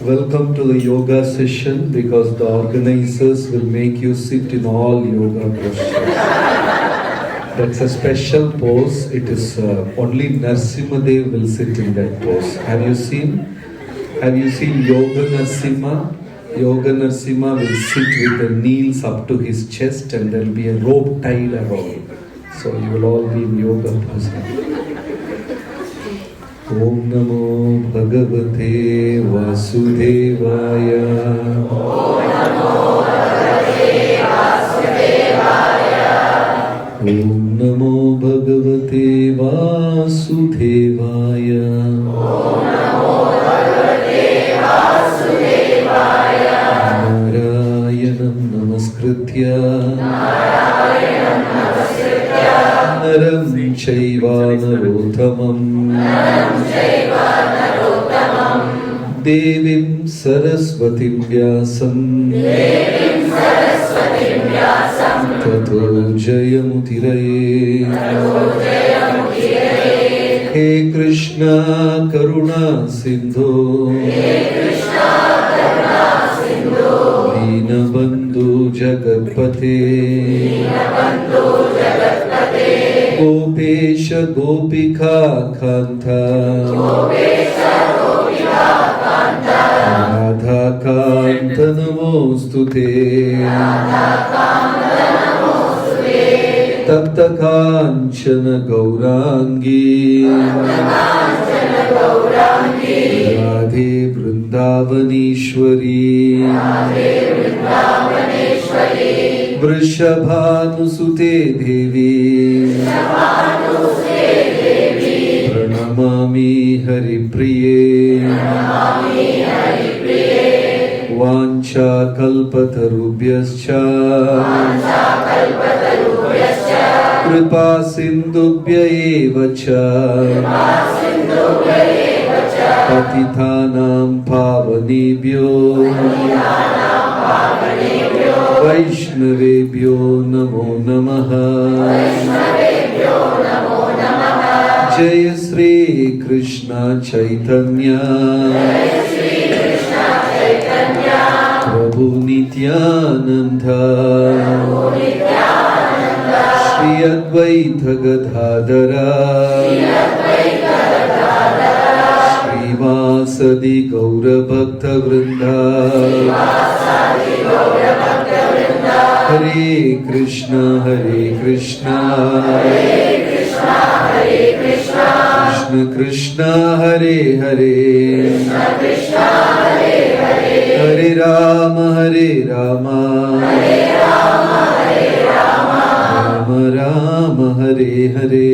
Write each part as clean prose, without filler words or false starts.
Welcome to the yoga session, because the organizers will make you sit in all yoga postures. That's a special pose. It is only Narsimhadev will sit in that pose. Have you seen Yoga Narsimha? Yoga Narsimha will sit with the knees up to his chest and there will be a rope tied around. So you will all be in yoga pose. Om Namo Bhagavate Vasudevaya. Om Namo Bhagavate Vasudevaya. Om Namo Bhagavate Vasudevaya. Om Namo Bhagavate Vasudevaya. Narayanam Namaskritya. Naram Chaiva Narottamam. Devim Saraswatim Vyasam. Tato Jayamutiraye. He Krishna Karuna Sindhu. Deenabandhu Jagatpate. Gopesha Gopika Kanta. Radha Kanta Namostute. तप्त कांचन गौरांगी राधे वृंदावनेश्वरी वृषभानुसुते देवी प्रणमामि हरिप्रिये वाञ्छाकल्पतरुभ्यश्च कृपा सिन्धुभ्य एव च पतितानां पावनेभ्यो वैष्णवेभ्यो नमो नमः। जय श्री कृष्ण चैतन्य प्रभु नित्यानंद श्री अद्वैत गदाधर श्रीवासदि गौर भक्त वृंद। हरे Krishna Krishna Krishna Hare Hare Hare Ram Ram Ram Hare Hare.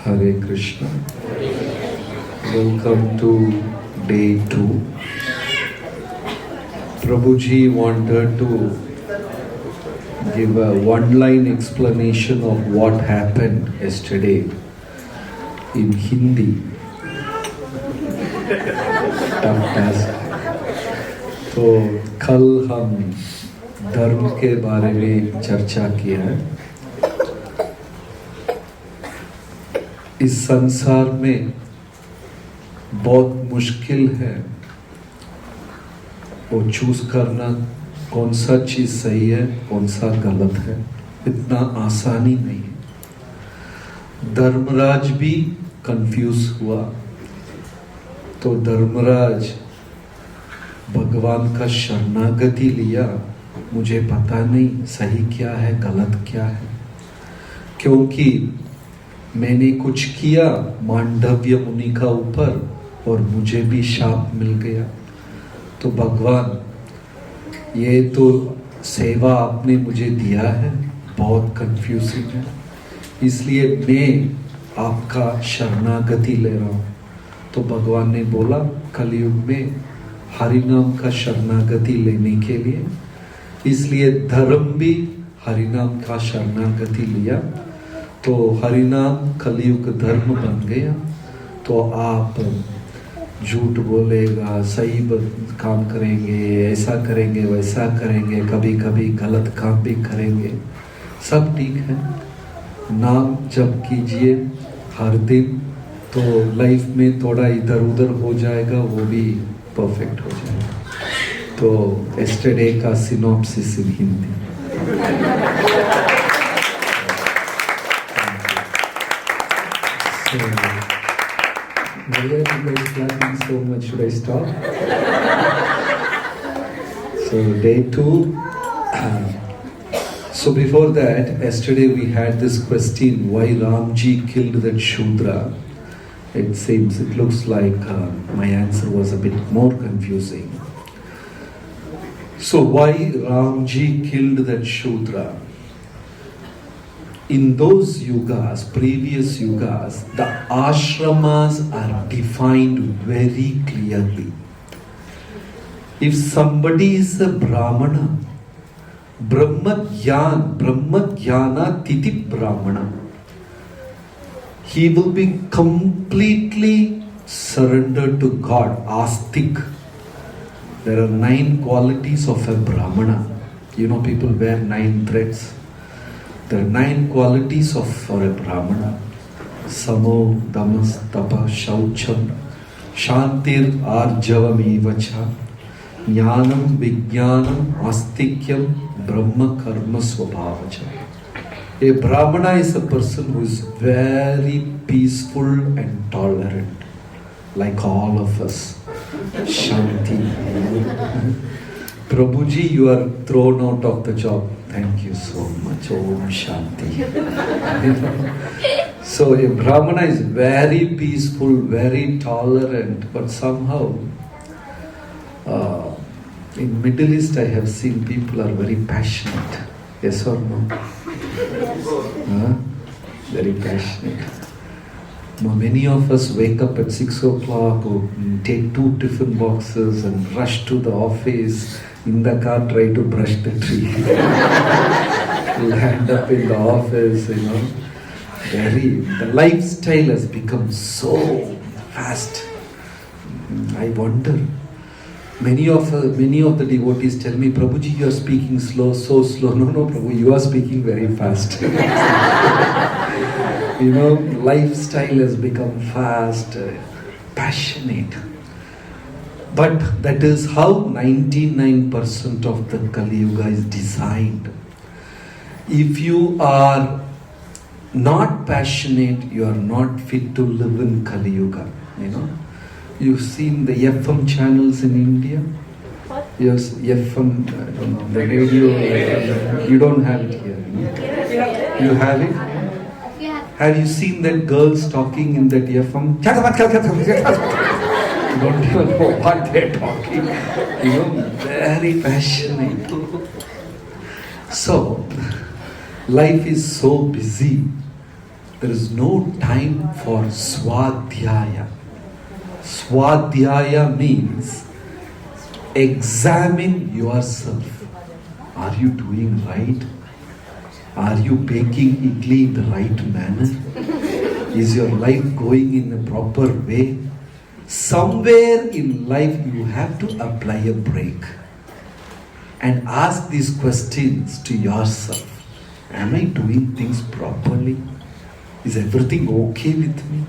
Hare Krishna. Welcome to day 2. Prabhuji wanted to give a one-line explanation of what happened yesterday in Hindi. Tough task. तो कल हम धर्म के बारे में चर्चा किया है। इस संसार में बहुत मुश्किल है वो चूज करना कौन सा चीज सही है कौन सा गलत है, इतना आसानी नहीं है। धर्मराज भी कंफ्यूज हुआ तो धर्मराज भगवान का शरणागति लिया, मुझे पता नहीं सही क्या है गलत क्या है, क्योंकि मैंने कुछ किया मांडव्य मुनि का ऊपर और मुझे भी शाप मिल गया। तो भगवान ये तो सेवा आपने मुझे दिया है बहुत कंफ्यूजिंग है, इसलिए मैं आपका शरणागति ले रहा हूँ। तो भगवान ने बोला कलयुग में हरिनाम का शरणागति लेने के लिए, इसलिए धर्म भी हरिनाम का शरणागति लिया तो हरिनाम कलयुग धर्म बन गया। तो आप झूठ बोलेगा, सही काम करेंगे, ऐसा करेंगे वैसा करेंगे, कभी कभी गलत काम भी करेंगे, सब ठीक है। नाम जप कीजिए हर दिन तो लाइफ में थोड़ा इधर उधर हो जाएगा, वो भी परफेक्ट हो जाएगा। तो एस्टरडे का synopsis in Hindi. Why are you guys clapping so much? Should I stop? So day 2. So before that, yesterday we had this question: why Ramji killed that Shudra? It looks like my answer was a bit more confusing. So why Ramji killed that Shudra? In those yugas, previous yugas, the ashramas are defined very clearly. If somebody is a Brahmana, Brahmadhyana Titi Brahmana, he will be completely surrendered to God, astik. There are 9 qualities of a Brahmana. You know, people wear 9 threads. There are 9 qualities for a Brahmana. Samo, Damas, Tapa, Shaucham, Shantir, Arjavam, Evacha, Jnanam, Vijnanam, Astikyam, Brahma, Karma, Swabhavacha. A Brahmana is a person who is very peaceful and tolerant, like all of us. Shanti. Prabhuji, you are thrown out of the job. Thank you so much. Om Shanti. So a Brahmana is very peaceful, very tolerant, but somehow in Middle East I have seen people are very passionate. Yes or no? Very passionate. Many of us wake up at 6 o'clock, or take 2 tiffin boxes and rush to the office. In the car, try to brush the tree. Land up in the office, the lifestyle has become so fast. I wonder. Many of the devotees tell me, Prabhuji, you are speaking slow, so slow. No, Prabhu, you are speaking very fast. Lifestyle has become fast, passionate. But that is how 99% of the Kali Yuga is designed. If you are not passionate, you are not fit to live in Kali Yuga. You've seen the FM channels in India? What? Yes, FM, I don't know, the radio. You don't have it here. You have it? Yeah. Have you seen that girls talking in that FM? You don't even know what they're talking. Very passionate. So, life is so busy. There is no time for Swadhyaya. Swadhyaya means examine yourself. Are you doing right? Are you baking idli in the right manner? Is your life going in a proper way? Somewhere in life you have to apply a break and ask these questions to yourself. Am I doing things properly? Is everything okay with me?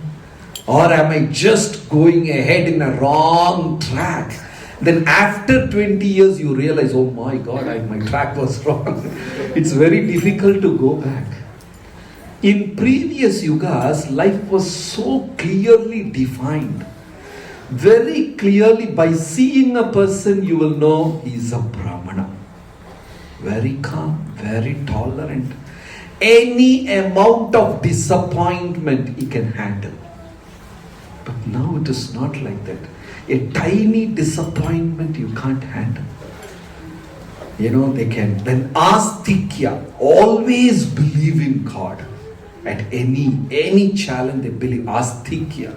Or am I just going ahead in a wrong track? Then after 20 years you realize, oh my God, my track was wrong. It's very difficult to go back. In previous yugas, life was so clearly defined. Very clearly, by seeing a person, you will know he is a Brahmana. Very calm, very tolerant. Any amount of disappointment he can handle. But now it is not like that. A tiny disappointment you can't handle. They can. Then astikya, always believe in God. At any challenge they believe. Astikya.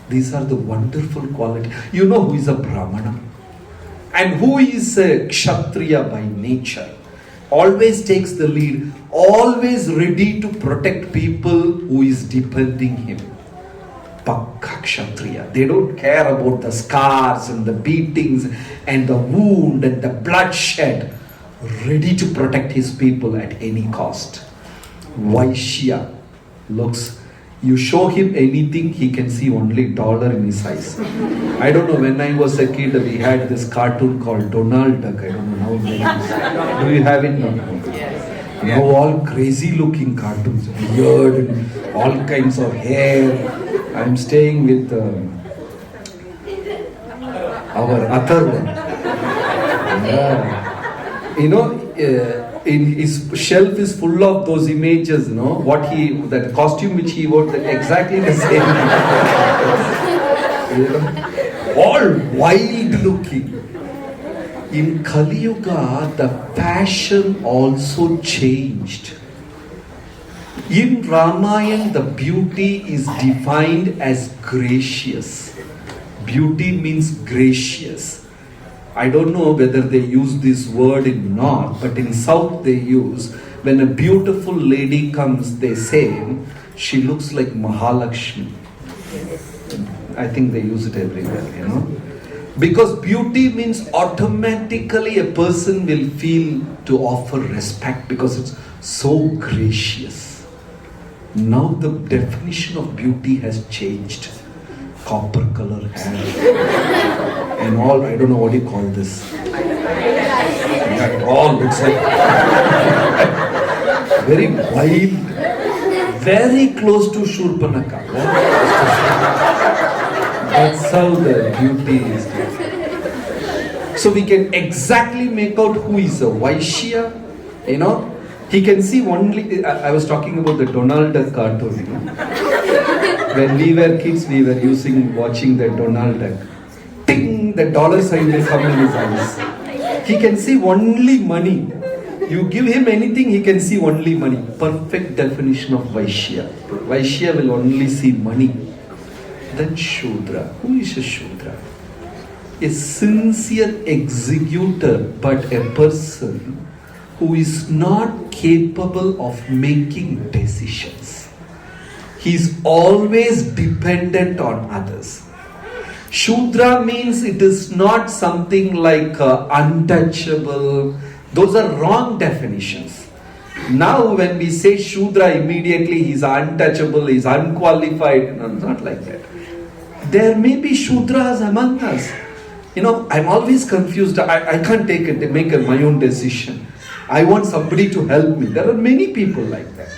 These are the wonderful qualities. You know who is a Brahmana? And who is a Kshatriya by nature? Always takes the lead. Always ready to protect people who is depending him. Pakka Kshatriya. They don't care about the scars and the beatings and the wound and the bloodshed. Ready to protect his people at any cost. Vaishya looks. You show him anything, he can see only dollar in his eyes. I don't know, when I was a kid, we had this cartoon called Donald Duck. I don't know now. Do you have it now? Yes. Now all crazy looking cartoons, weird and all kinds of hair. I'm staying with our Atharva. In his shelf is full of those images, that costume which he wore, exactly the same. All wild looking. In Kali Yuga, the fashion also changed. In Ramayana, the beauty is defined as gracious. Beauty means gracious. I don't know whether they use this word in North, but in South they use, when a beautiful lady comes, they say, she looks like Mahalakshmi. I think they use it everywhere, Because beauty means automatically a person will feel to offer respect because it's so gracious. Now the definition of beauty has changed. Copper color hair and all, I don't know what you call this. That all looks like very wild, very close to Shurpanaka. That's how the beauty is. So we can exactly make out who is a Vaishya, you know. He can see only, I was talking about the Donald Duck cartoon, you know. When we were kids, we were watching the Donald Duck. Ting, the dollar sign will come in his eyes. He can see only money. You give him anything, he can see only money. Perfect definition of Vaishya. Vaishya will only see money. Then Shudra. Who is a Shudra? A sincere executor, but a person who is not capable of making decisions. He is always dependent on others. Shudra means it is not something like untouchable. Those are wrong definitions. Now when we say Shudra, immediately he is untouchable, he is unqualified. No, not like that. There may be Shudras among us. You know, I'm always confused. I can't make my own decision. I want somebody to help me. There are many people like that.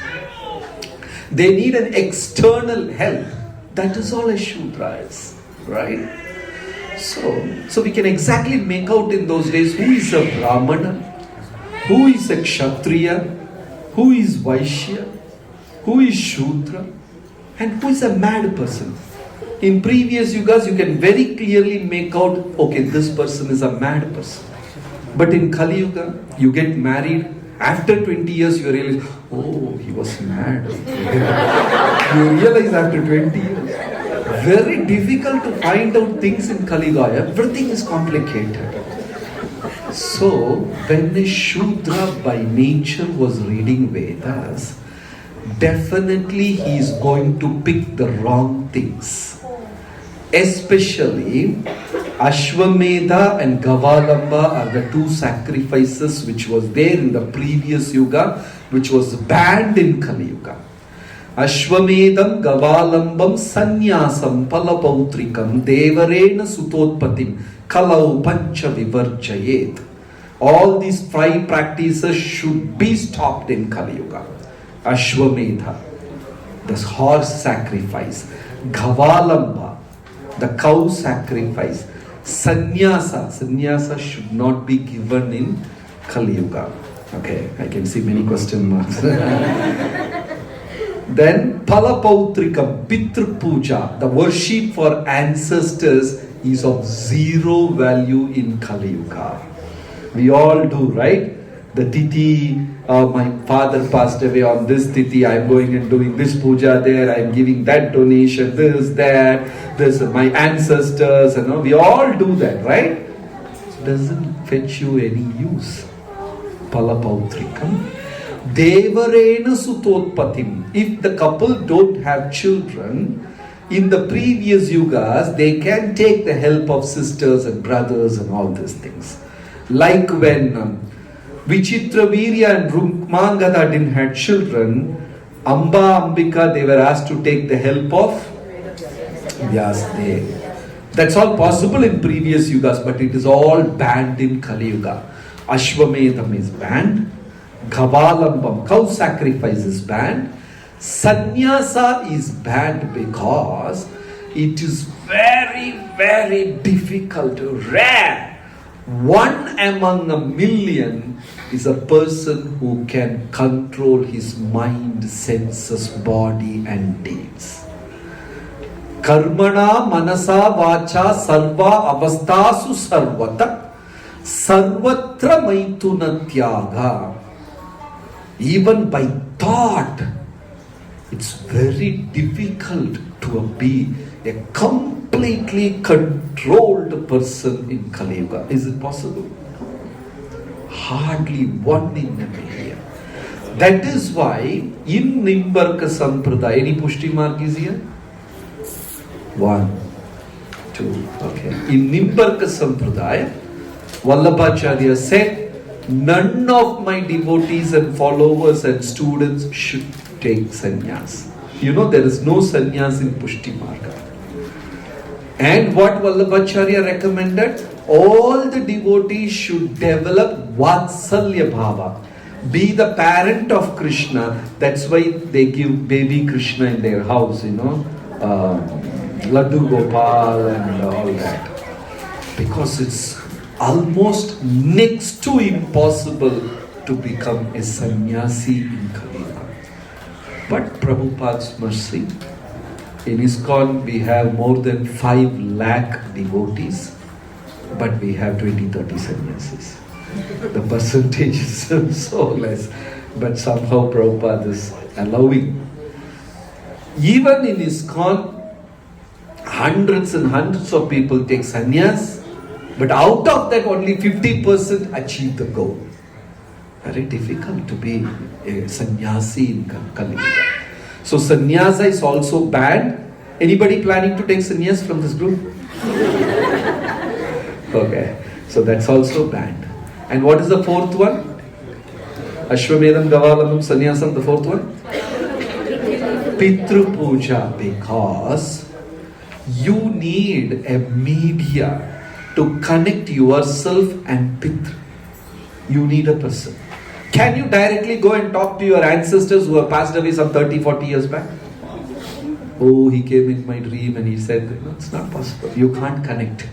They need an external help. That is all a Shudra is. Right? So we can exactly make out in those days who is a Brahmana, who is a Kshatriya, who is Vaishya, who is Shudra, and who is a mad person. In previous yugas, you can very clearly make out, okay, this person is a mad person. But in Kali Yuga, you get married, after 20 years you realize, oh, he was mad. You realize after 20 years. Very difficult to find out things in Kali Yuga. Everything is complicated. So, when a Shudra by nature was reading Vedas, definitely he is going to pick the wrong things. Especially Ashwamedha and Gavalamba are the two sacrifices which was there in the previous Yuga, which was banned in Kali Yuga. Ashwamedham Gavalambam Sanyasam Palapautrikam Devarena Sutotpatim Kalau Pancha Vivarjayet. All these 5 practices should be stopped in Kali Yuga. Ashwamedha, the horse sacrifice. Gavalamba, the cow sacrifice. Sannyasa should not be given in Kali Yuga. Okay, I can see many question marks. Then Palapautrikam, Pitru Puja, the worship for ancestors is of zero value in Kali Yuga. We all do, right? The Tithi, my father passed away on this Tithi, I am going and doing this puja there, I am giving that donation, this my ancestors, we all do that, right? It doesn't fetch you any use. Palapautrikam. Devarena Sutotpatim. If the couple don't have children, in the previous yugas, they can take the help of sisters and brothers and all these things. Like when Vichitravirya and Rukmangada didn't have children, Amba, Ambika, they were asked to take the help of Vyasdev. That's all possible in previous yugas, but it is all banned in Kali Yuga. Ashwamedham is banned. Gavalambam, cow sacrifice is banned. Sannyasa is banned because it is very, very difficult, rare. 1 among a million is a person who can control his mind, senses, body and deeds. Karmana manasa vacha sarva avastasu sarvata sarvatra maituna tyaga. Even by thought, it's very difficult to be a completely controlled person in Kali Yuga. Is it possible? Hardly 1 in a million. That is why in Nimbarka Sampradaya, any pushti mark is here? 1, 2, okay. In Nimbarka Sampradaya, Vallabhacharya said, none of my devotees and followers and students should take sannyas. You know, there is no sannyas in Pushti Marga. And what Vallabhacharya recommended? All the devotees should develop Vatsalya Bhava. Be the parent of Krishna. That's why they give baby Krishna in their house, Laddu Gopal and all that. Because it's almost next to impossible to become a sannyasi in Kali Yuga. But Prabhupada's mercy, in ISKCON we have more than 5 lakh devotees, but we have 20-30 sannyasis. The percentage is so less, but somehow Prabhupada is allowing. Even in ISKCON, hundreds and hundreds of people take sannyas, but out of that only 50% achieve the goal. Very difficult to be a sannyasi in Kali Yuga. So sannyasa is also banned. Anybody planning to take sannyas from this group? Okay, so that's also banned. And what is the fourth one? Ashwamedham, Gavalamam, sannyasam, the fourth one? Pitru Puja, because you need a media to connect yourself and Pitru. You need a person. Can you directly go and talk to your ancestors who have passed away some 30-40 years back? Oh, he came in my dream and he said, no, it's not possible. You can't connect.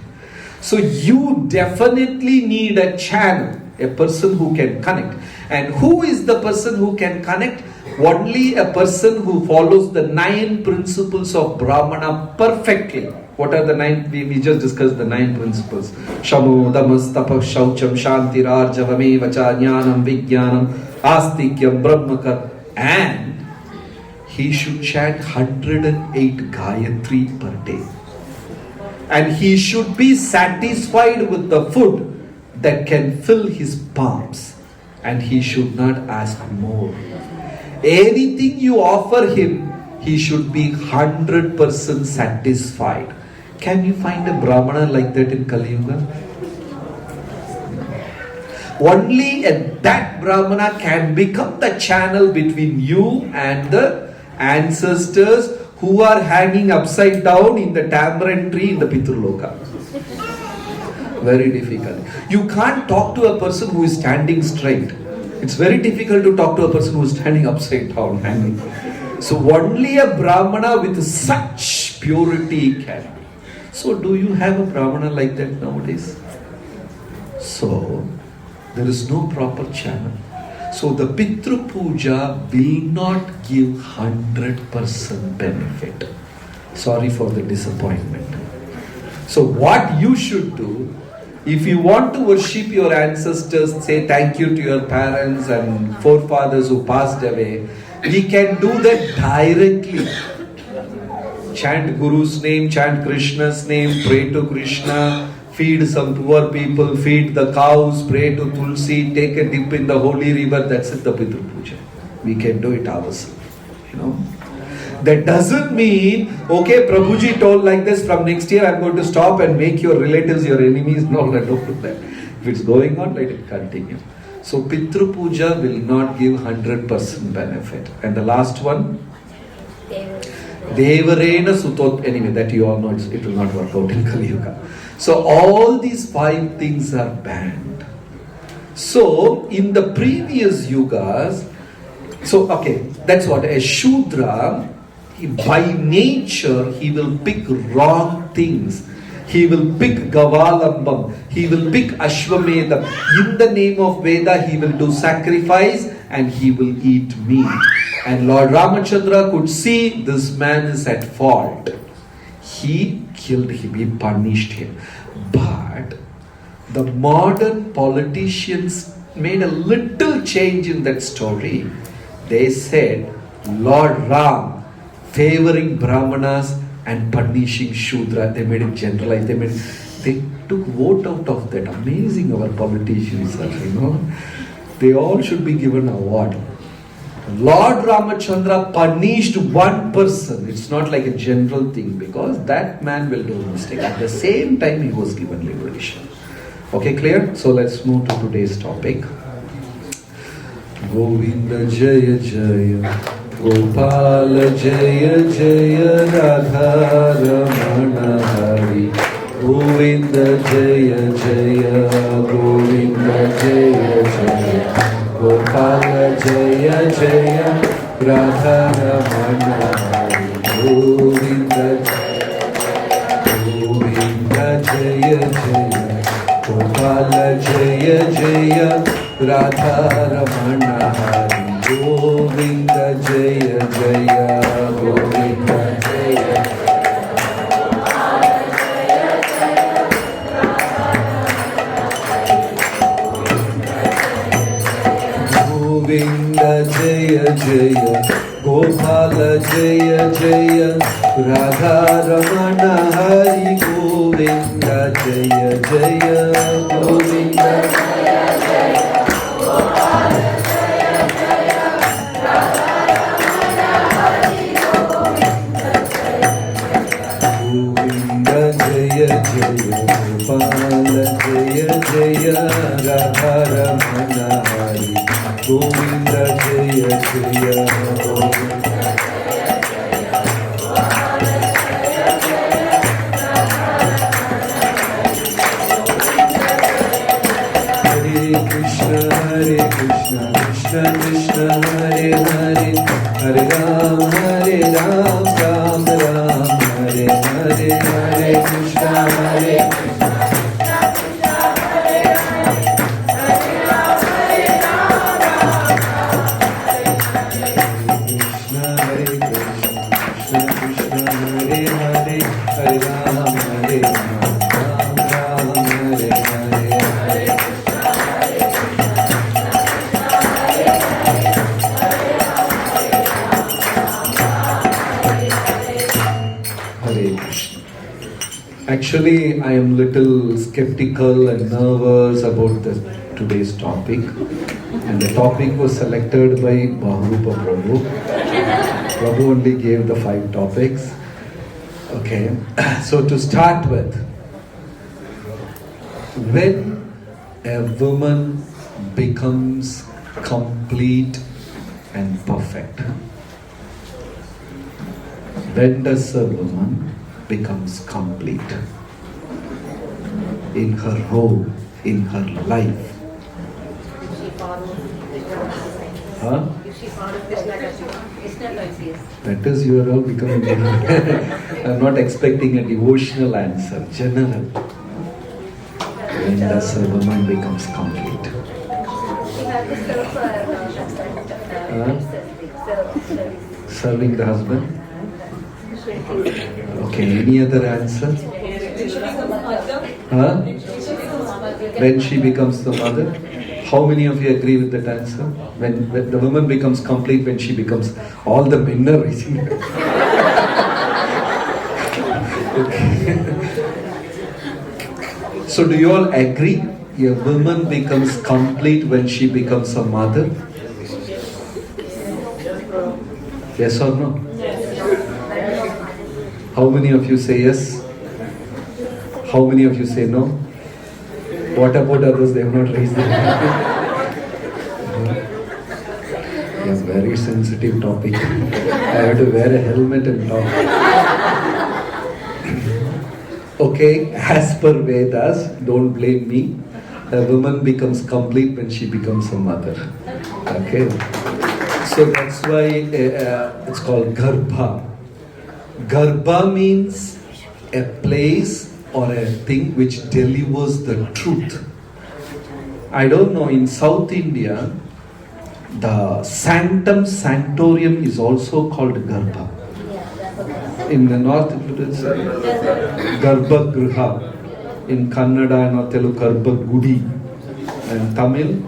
So you definitely need a channel, a person who can connect. And who is the person who can connect? Only a person who follows the 9 principles of Brahmana perfectly. What are the 9? We just discussed the 9 principles. Shamo, Damas, Tapas, Shaucham, Shanti, Rajavame, Vacha, Jnanam, Vijnanam, Astikyam, Brahmakar. And he should chant 108 Gayatri per day. And he should be satisfied with the food that can fill his palms. And he should not ask more. Anything you offer him, he should be 100% satisfied. Can you find a Brahmana like that in Kali Yuga? Only that Brahmana can become the channel between you and the ancestors who are hanging upside down in the tamarind tree in the Pitraloka. Very difficult. You can't talk to a person who is standing straight. It's very difficult to talk to a person who is standing upside down, hanging. So only a Brahmana with such purity can be. So do you have a Brahmana like that nowadays? So there is no proper channel. So the Pitru Puja will not give 100% benefit. Sorry for the disappointment. So what you should do, if you want to worship your ancestors, say thank you to your parents and forefathers who passed away, we can do that directly. Chant Guru's name, chant Krishna's name, pray to Krishna, feed some poor people, feed the cows, pray to Tulsi, take a dip in the holy river. That's it, the Pitru Puja. We can do it ourselves. That doesn't mean, okay, Prabhuji told like this, from next year I'm going to stop and make your relatives your enemies. No, don't do that. If it's going on, let it continue. So Pitru Puja will not give 100% benefit. And the last one, Devarena Sutot. Anyway, that you all know, it will not work out in Kali Yuga. So all these 5 things are banned. So in the previous yugas, so okay, that's what a Shudra, by nature, he will pick wrong things. He will pick Gavalambam. He will pick Ashwamedham. In the name of Veda, he will do sacrifice and he will eat meat. And Lord Ramachandra could see this man is at fault. He killed him. He punished him. But the modern politicians made a little change in that story. They said, Lord Ram favoring Brahmanas and punishing Shudra. They made it generalized. They took vote out of that. Amazing, our politicians are, They all should be given an award. Lord Ramachandra punished one person. It's not like a general thing, because that man will do a mistake. At the same time, he was given liberation. Okay, clear? So let's move to today's topic. Govinda Jaya Jaya Gopala Jaya Jaya Radha Ramana Hari Govinda Jaya Jaya Govinda Jaya Jaya Gopala Jaya Jaya Radha Ramana Hari Govinda Jaya Jaya Gopala Jaya Radha Ramana Hari Govinda Jaya Jaya Govinda Jaya Govinda Jaya Jaya Gopala Jaya Jaya Radha Ramana Hari Govinda Jaya Jaya Govinda Jaya Jaya Gopala Jaya Jaya Radha Ramana Hari Govinda Jaya Govinda Jaya Jaya Gopala Jaya Jaya Radha Ramana Hari Govinda Jaya Jaya Govinda Hare Krishna, Krishna Krishna, Hare Hare, Hare Ram, Ram Ram, Hare Hare, Hare Krishna, Hare Krishna, Actually, I am little skeptical and nervous about today's topic, and the topic was selected by Bhagavatam Prabhu. Prabhu only gave the 5 topics. Okay, so to start with, when a woman becomes complete and perfect, when does a woman becomes complete in her role, in her life? Huh? That is, you are all becoming I am not expecting a devotional answer, general. When does a woman becomes complete? Serving the husband? Okay, any other answer? Huh? When she becomes the mother? How many of you agree with that answer? When the woman becomes complete, when she becomes, all the men are raising their hands. Okay. So do you all agree? A woman becomes complete when she becomes a mother? Yes or no? How many of you say yes? How many of you say no? What about others? They have not raised their hand. It's a very sensitive topic. I have to wear a helmet and talk. Okay, as per Vedas, don't blame me. A woman becomes complete when she becomes a mother. Okay, so that's why it's called Garbha. Garbha means a place or a thing which delivers the truth. I don't know, in South India, the sanctum sanctorium is also called Garbha. In the North, it's Garbha Griha. In Kannada and Telugu, Garbha Gudi. And Tamil,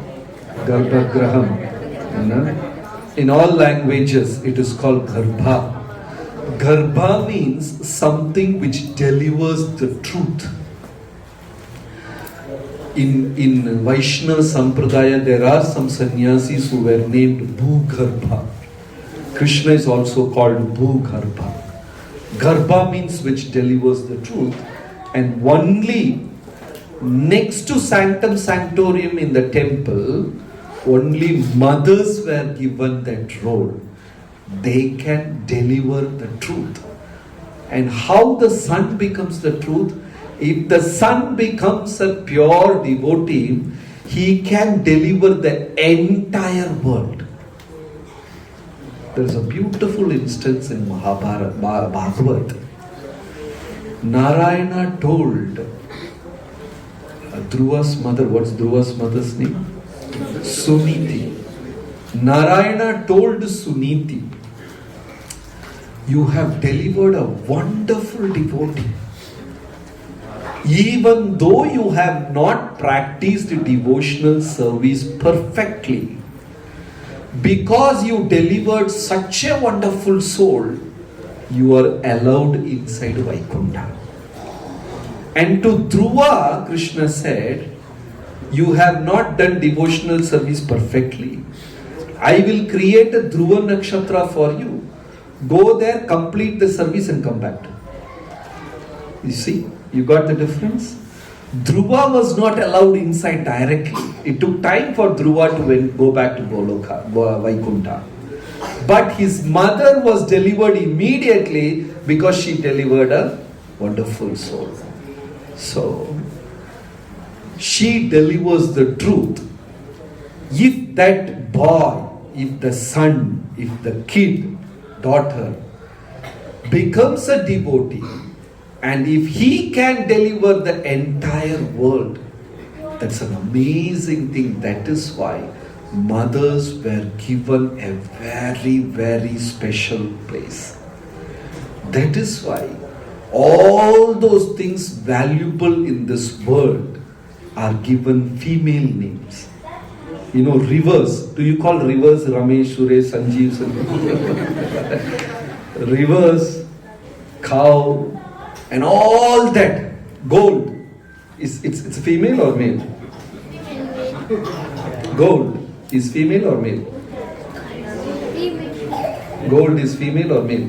Garbha Graham. In all languages, it is called Garbha. Garbha means something which delivers the truth. In Vaishnava Sampradaya, there are some sannyasis who were named Bhugarbha. Krishna is also called Bhugarbha. Garbha means which delivers the truth. And only next to Sanctum Sanctorium in the temple, only mothers were given that role. They can deliver the truth. And how the son becomes the truth? If the son becomes a pure devotee, he can deliver the entire world. There is a beautiful instance in Bhagavad. Narayana told Dhruva's mother, what's Dhruva's mother's name? Suniti. Narayana told Suniti, you have delivered a wonderful devotee. Even though you have not practiced devotional service perfectly, because you delivered such a wonderful soul, you are allowed inside Vaikuntha. And to Dhruva, Krishna said, you have not done devotional service perfectly. I will create a Dhruva Nakshatra for you. Go there, complete the service and come back. You see, you got the difference? Dhruva was not allowed inside directly. It took time for Dhruva to go back to Goloka, Vaikuntha. But his mother was delivered immediately because she delivered a wonderful soul. So, she delivers the truth. If that boy, if the son, if the kid, daughter becomes a devotee, and if he can deliver the entire world, that's an amazing thing. That is why mothers were given a very, very special place. That is why all those things valuable in this world are given female names. You know, rivers. Do you call rivers Ramesh, Suresh, Sanjeev? Rivers, cow, and all that. Gold. It's female or male? Gold is female or male? Gold is female or male?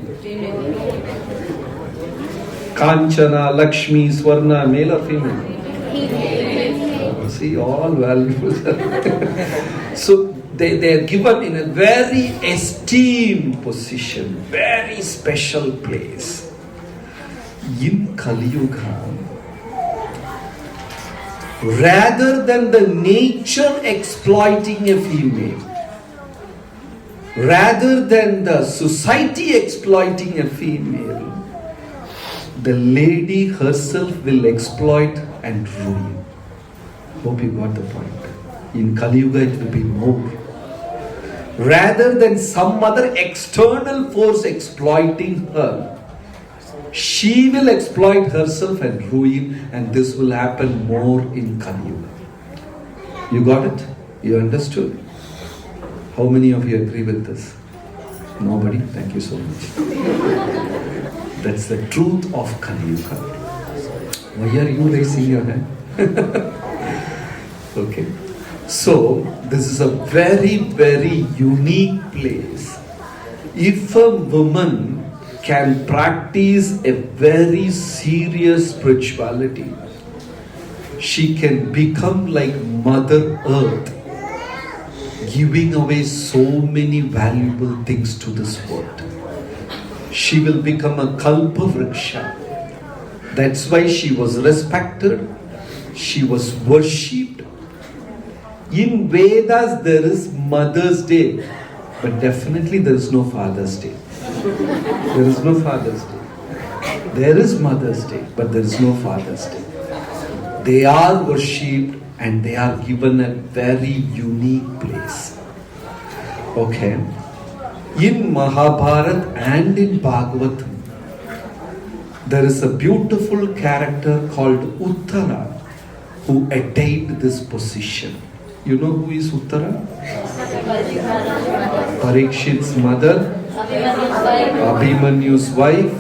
Kanchana, Lakshmi, Swarna, male or female? See, all valuable. So they are given in a very esteemed position, very special place. In Kali Yuga, rather than the nature exploiting a female, rather than the society exploiting a female, the lady herself will exploit and ruin. Hope you got the point. In Kali Yuga it will be more. Rather than some other external force exploiting her, she will exploit herself and ruin, and this will happen more in Kali Yuga. You got it? You understood? How many of you agree with this? Nobody? Thank you so much. That's the truth of Kali Yuga. Why are you raising your hand? Okay. So, this is a very, very unique place. If a woman can practice a very serious spirituality, she can become like Mother Earth, giving away so many valuable things to this world. She will become a Kalpavriksha. That's why she was respected, she was worshipped. In Vedas there is Mother's Day, but definitely there is no Father's Day. There is no Father's Day. There is Mother's Day, but there is no Father's Day. They are worshipped and they are given a very unique place. Okay. In Mahabharata and in Bhagavatam, there is a beautiful character called Uttara who attained this position. You know who is Uttara? Parikshit's mother, Abhimanyu's wife.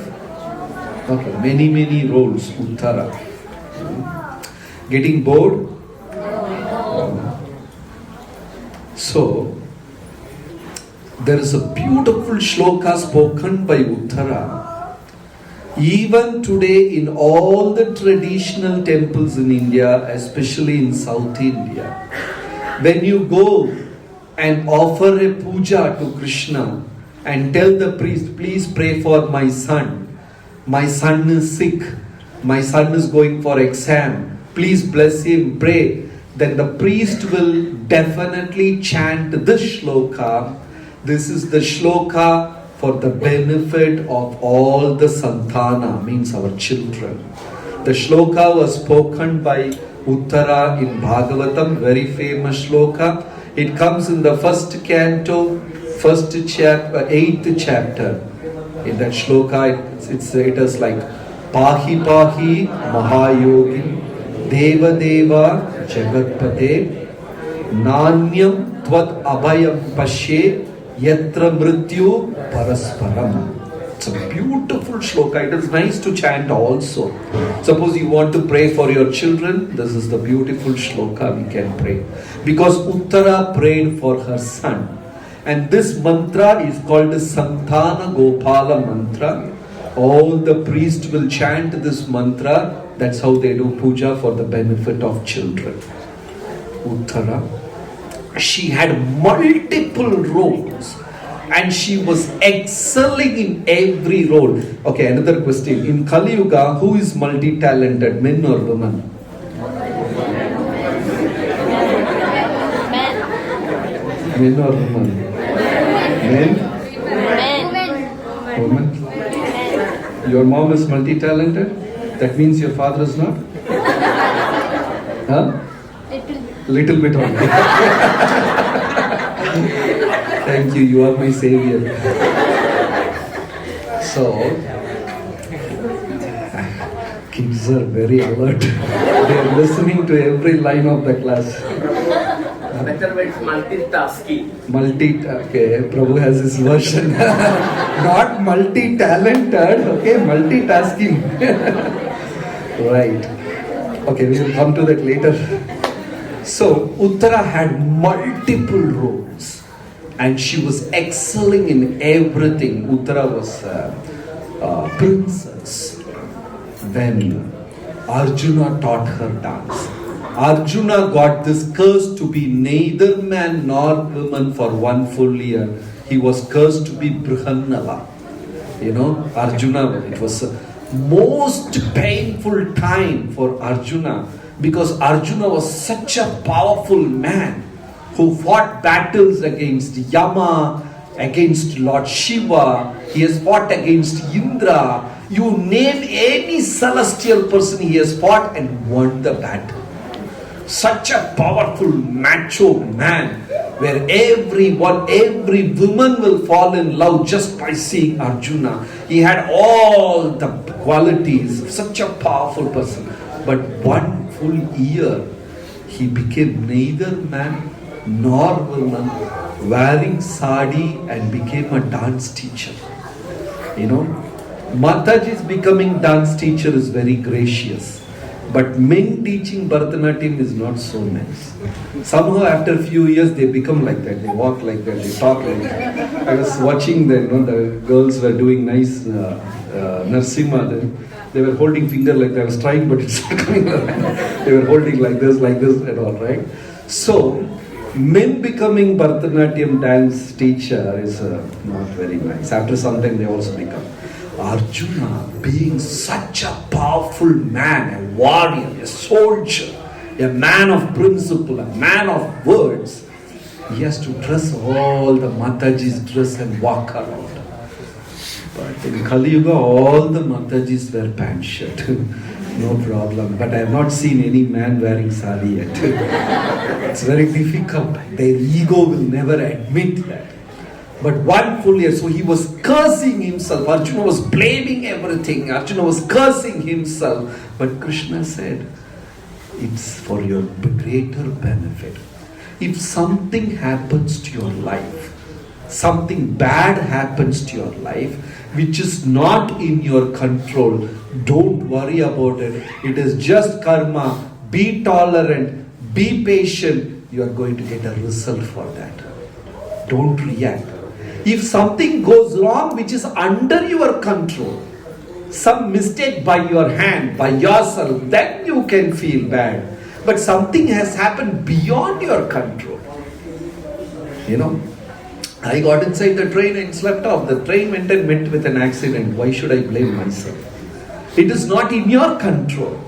Okay, many roles, Uttara. Getting bored? So, there is a beautiful shloka spoken by Uttara. Even today in all the traditional temples in India, especially in South India, when you go and offer a puja to Krishna and tell the priest, please pray for my son. My son is sick. My son is going for exam. Please bless him, pray. Then the priest will definitely chant this shloka. This is the shloka for the benefit of all the santana, means our children. The shloka was spoken by Uttara in Bhagavatam, very famous shloka. It comes in the first canto, first chapter, 8th chapter. In that shloka, it is like Pahi Pahi Mahayogi Deva Deva Jagatpate Nanyam Tvad Abhayam Pashe Yatra Mrityu Parasparam. It's a beautiful shloka. It is nice to chant also. Suppose you want to pray for your children, this is the beautiful shloka we can pray. Because Uttara prayed for her son. And this mantra is called the Santana Gopala mantra. All the priests will chant this mantra. That's how they do puja for the benefit of children. Uttara. She had multiple roles. And she was excelling in every role. Okay, another question. In Kali Yuga, who is multi-talented, men or women? Men or women? Men? Women? Your mom is multi-talented? That means your father is not? Huh? Little bit only. Thank you, you are my savior. So, kids are very alert. They are listening to every line of the class. Better way it's multitasking. Okay, Prabhu has his version. Not multi-talented, okay, multitasking. Right. Okay, we will come to that later. So, Uttara had multiple roles. And she was excelling in everything. Uttara was a princess. When Arjuna taught her dance, Arjuna got this curse to be neither man nor woman for 1 full year. He was cursed to be Brihannala. You know, Arjuna, it was a most painful time for Arjuna because Arjuna was such a powerful man who fought battles against Yama, against Lord Shiva. He has fought against Indra. You name any celestial person, he has fought and won the battle. Such a powerful macho man, where every woman will fall in love just by seeing Arjuna. He had all the qualities of such a powerful person. But 1 full year, he became neither man nor woman, wearing sari and became a dance teacher. You know, Mataji's becoming dance teacher is very gracious. But men teaching Bharatanatyam is not so nice. Somehow after a few years they become like that. They walk like that, they talk like that. I was watching them, the girls were doing nice Narsimha. They were holding finger like that. I was trying but it's not coming around. They were holding like this and all, right? So, men becoming Bharatanatyam dance teacher is not very nice. After some time they also become. Arjuna, being such a powerful man, a warrior, a soldier, a man of principle, a man of words, he has to dress all the Mataji's dress and walk around. But in Kali Yuga, all the Matajis wear pant shirt. No problem. But I have not seen any man wearing sari yet. It's very difficult. Their ego will never admit that. But 1 full year, so he was cursing himself. Arjuna was blaming everything. Arjuna was cursing himself. But Krishna said, it's for your greater benefit. If something happens to your life, something bad happens to your life, which is not in your control, don't worry about it. It is just karma. Be tolerant. Be patient. You are going to get a result for that. Don't react. If something goes wrong which is under your control, some mistake by your hand, by yourself, then you can feel bad. But something has happened beyond your control. You know, I got inside the train and slept off. The train went and met with an accident. Why should I blame myself? It is not in your control.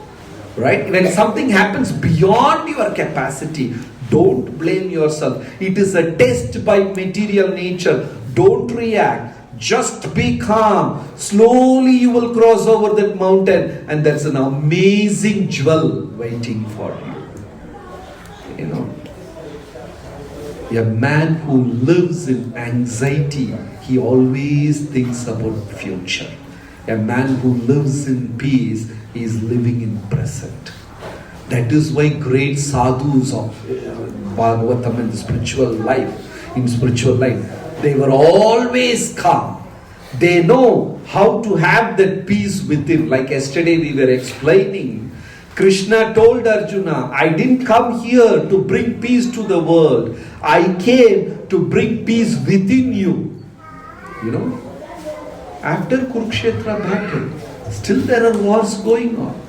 Right? When something happens beyond your capacity, don't blame yourself. It is a test by material nature. Don't react. Just be calm. Slowly you will cross over that mountain, and that's an amazing jewel waiting for you. You know, a man who lives in anxiety, he always thinks about future. A man who lives in peace, he is living in present. That is why great sadhus of Bhagavatam in spiritual life, they were always calm. They know how to have that peace within. Like yesterday we were explaining, Krishna told Arjuna, I didn't come here to bring peace to the world. I came to bring peace within you. You know, after Kurukshetra battle, still there are wars going on.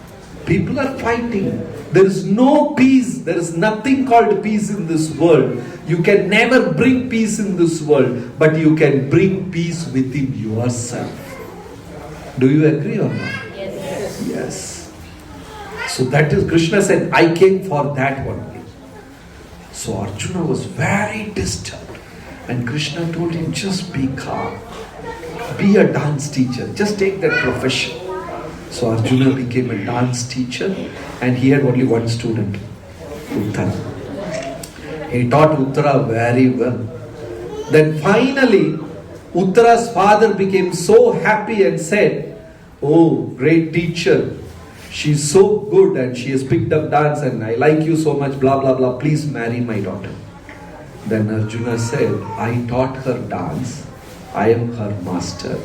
People are fighting. There is no peace. There is nothing called peace in this world. You can never bring peace in this world, but you can bring peace within yourself. Do you agree or not? Yes. Yes. So that is, Krishna said, I came for that only. So Arjuna was very disturbed. And Krishna told him, just be calm. Be a dance teacher. Just take that profession. So Arjuna became a dance teacher, and he had only one student, Uttara. He taught Uttara very well. Then finally, Uttara's father became so happy and said, oh, great teacher, she's so good and she has picked up dance and I like you so much, blah, blah, blah, please marry my daughter. Then Arjuna said, I taught her dance, I am her master.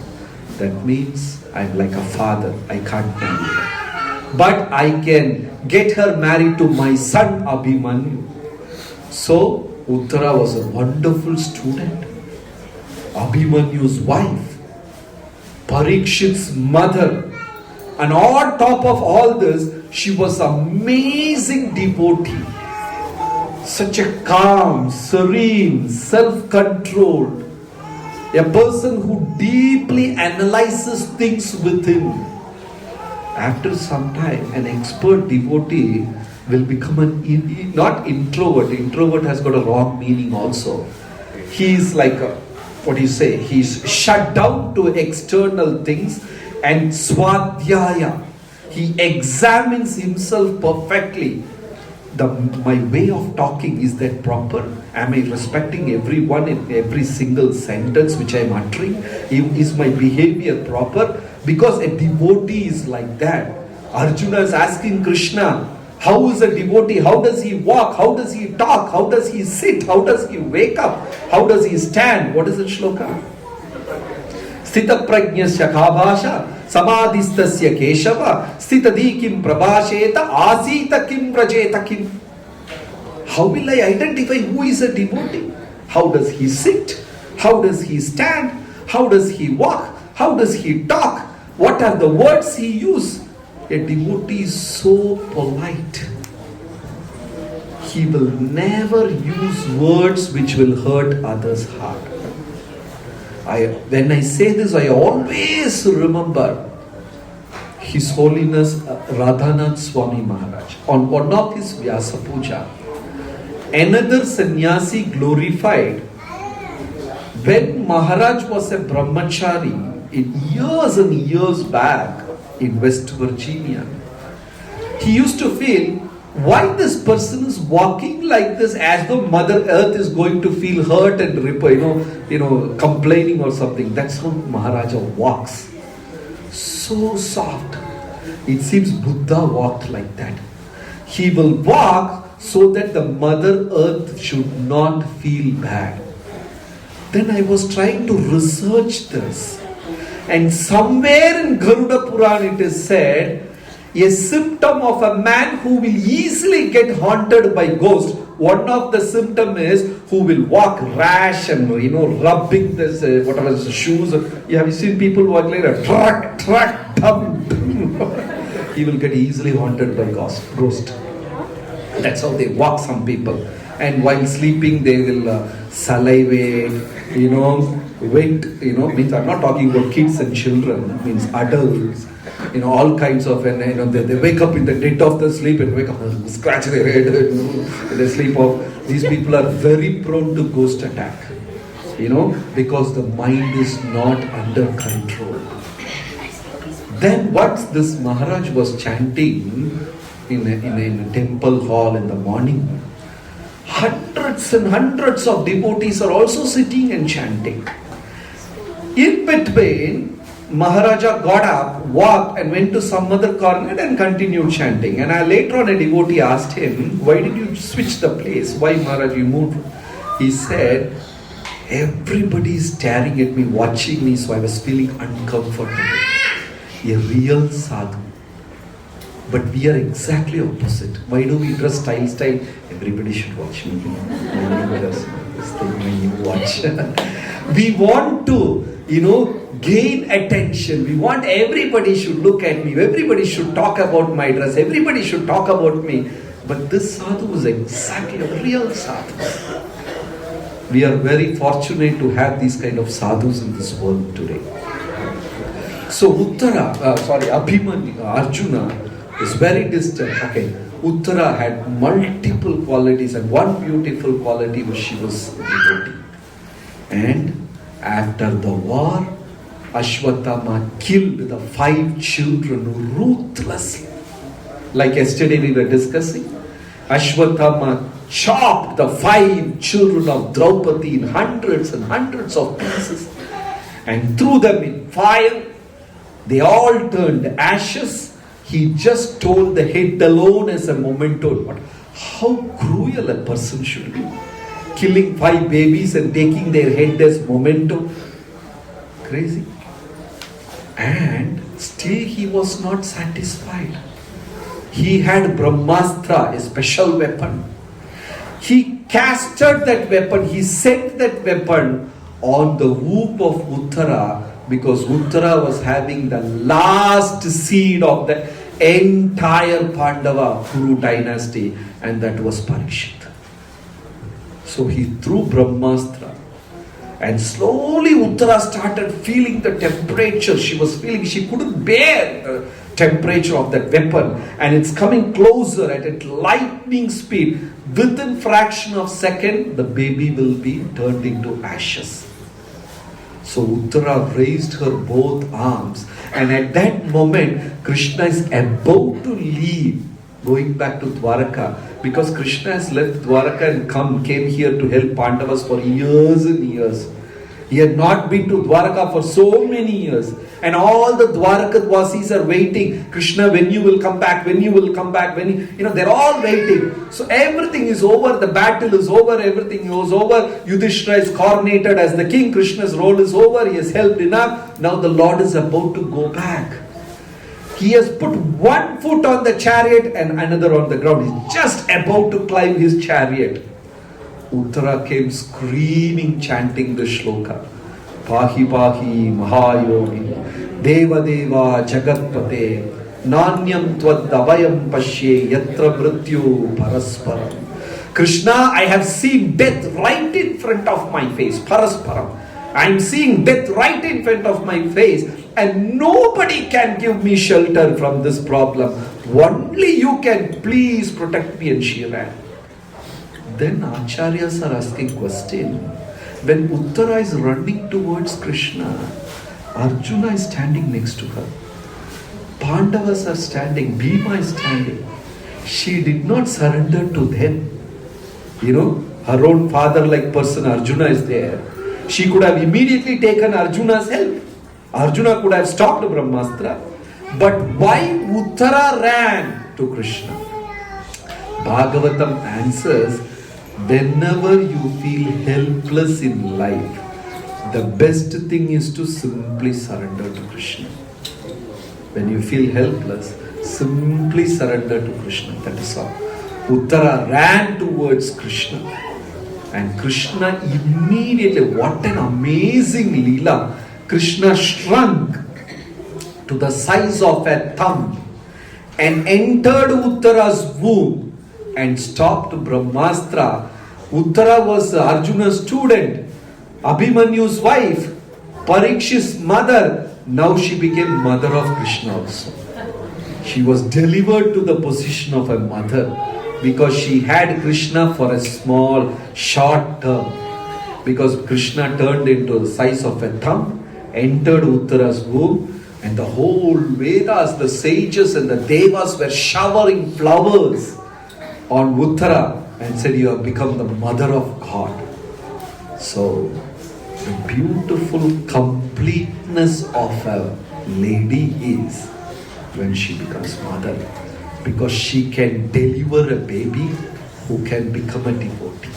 That means I'm like a father, I can't marry her. But I can get her married to my son Abhimanyu. So Uttara was a wonderful student. Abhimanyu's wife, Parikshit's mother, and on top of all this, she was an amazing devotee. Such a calm, serene, self-controlled, a person who deeply analyzes things within. After some time, an expert devotee will become not introvert. Introvert has got a wrong meaning also. He is like he's shut down to external things and swadhyaya. He examines himself perfectly. My way of talking, is that proper? Am I respecting everyone in every single sentence which I am uttering? Is my behavior proper? Because a devotee is like that. Arjuna is asking Krishna, how is a devotee? How does he walk? How does he talk? How does he sit? How does he wake up? How does he stand? What is the shloka? Sthita prajnasya khabhasha samadhistasya keshava sthitadi kim prabhasheta asita kim prajeta kim. How will I identify who is a devotee? How does he sit? How does he stand? How does he walk? How does he talk? What are the words he uses? A devotee is so polite. He will never use words which will hurt others' heart. When I say this, I always remember His Holiness Radhanath Swami Maharaj. On one of his Vyasa Puja, another sannyasi glorified when Maharaj was a brahmachari in years and years back in West Virginia. He used to feel, why this person is walking like this as though Mother Earth is going to feel hurt and complaining or something. That's how Maharaja walks. So soft. It seems Buddha walked like that. He will walk so that the Mother Earth should not feel bad. Then I was trying to research this. And somewhere in Garuda Puran it is said, a symptom of a man who will easily get haunted by ghosts, one of the symptom is who will walk rash and rubbing this whatever shoes. Have you seen people walk like that? Track, dum. He will get easily haunted by ghost. That's how they walk, some people. And while sleeping they will salivate, wait, means I'm not talking about kids and children, means adults, all kinds of, and they wake up in the dead of the sleep and wake up, scratch their head, they sleep off. These people are very prone to ghost attack. because the mind is not under control. Then once this Maharaj was chanting in a temple hall in the morning, hundreds and hundreds of devotees are also sitting and chanting. In between, Maharaja got up, walked and went to some other corner and continued chanting. And later on a devotee asked him, why did you switch the place? Why Maharaj you moved? He said, everybody is staring at me, watching me, so I was feeling uncomfortable. A real sadhu. But we are exactly opposite. Why do we dress style? Everybody should watch me. This thing when you watch. We want to, gain attention. We want everybody should look at me. Everybody should talk about my dress. Everybody should talk about me. But this sadhu is exactly a real sadhu. We are very fortunate to have these kind of sadhus in this world today. So Abhimanyu, Arjuna is very distant. Okay, Uttara had multiple qualities, and one beautiful quality was she was a devotee. And after the war, Ashwatthama killed the 5 children ruthlessly. Like yesterday we were discussing, Ashwatthama chopped the 5 children of Draupadi in hundreds and hundreds of pieces and threw them in fire. They all turned ashes. He just told the head alone as a memento. How cruel a person should be. Killing 5 babies and taking their head as memento. Crazy. And still he was not satisfied. He had Brahmastra, a special weapon. He casted that weapon. He sent that weapon on the womb of Uttara, because Uttara was having the last seed of the entire Pandava Kuru dynasty, and that was Parikshit. So he threw Brahmastra, and slowly Uttara started feeling the temperature. She was feeling, she couldn't bear the temperature of that weapon, and it's coming closer at a lightning speed. Within fraction of second, the baby will be turned into ashes. So Uttara raised her both arms, and at that moment Krishna is about to leave, going back to Dwaraka, because Krishna has left Dwaraka and came here to help Pandavas for years and years. He had not been to Dwaraka for so many years, and all the Dwarakadvasis are waiting. Krishna, when you will come back, when you will come back, they're all waiting. So everything is over, the battle is over, everything is over. Yudhishthira is coronated as the king, Krishna's role is over, he has helped enough. Now the Lord is about to go back. He has put one foot on the chariot and another on the ground. He's just about to climb his chariot. Uttara came screaming, chanting the shloka. Pahi pahi mahayogi deva deva jagatpate nanyam tvad avayam pasye yatra mrityu parasparam. Krishna, I have seen death right in front of my face. Parasparam. I am seeing death right in front of my face, and nobody can give me shelter from this problem. Only you can. Please protect me. And she ran. Then Acharyas are asking question. When Uttara is running towards Krishna, Arjuna is standing next to her. Pandavas are standing. Bhima is standing. She did not surrender to them. Her own father-like person Arjuna is there. She could have immediately taken Arjuna's help. Arjuna could have stopped Brahmastra. But why Uttara ran to Krishna? Bhagavatam answers, whenever you feel helpless in life, the best thing is to simply surrender to Krishna. When you feel helpless, simply surrender to Krishna. That is all. Uttara ran towards Krishna, and Krishna immediately, what an amazing Leela. Krishna shrunk to the size of a thumb and entered Uttara's womb and stopped Brahmastra. Uttara was Arjuna's student, Abhimanyu's wife, Parikshit's mother. Now she became mother of Krishna also. She was delivered to the position of a mother because she had Krishna for a small, short term. because Krishna turned into the size of a thumb, entered Uttara's womb, and the whole Vedas, the sages and the Devas were showering flowers on Uttara and said, you have become the mother of God. So, the beautiful completeness of a lady is when she becomes mother, because she can deliver a baby who can become a devotee.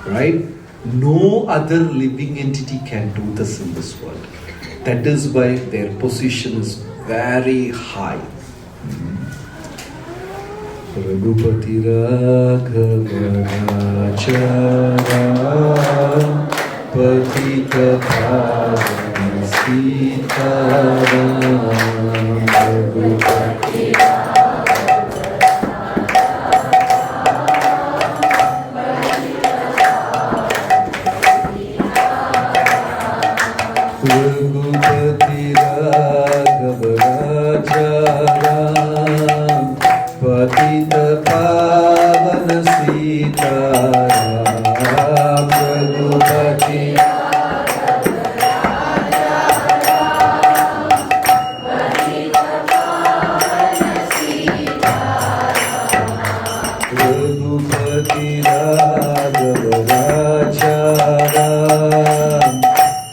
Right? No other living entity can do this in this world. That is why their position is very high. Raghupati Raghava Rajara Patita Pavana Sitaram Raghupati Raghupati Raghava Rajaram Patita Pavana Sitaram Raghupati Raghupati Raghava Rajaram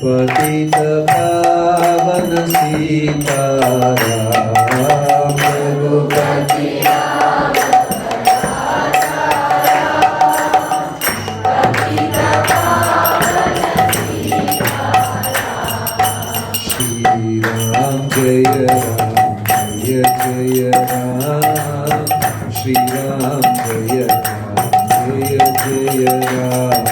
Patita Pavana Sitaram Raghupati Shri Ram Jaya Ram Jaya Jaya Ram Shri Ram Jaya Ram Jaya Jaya Ram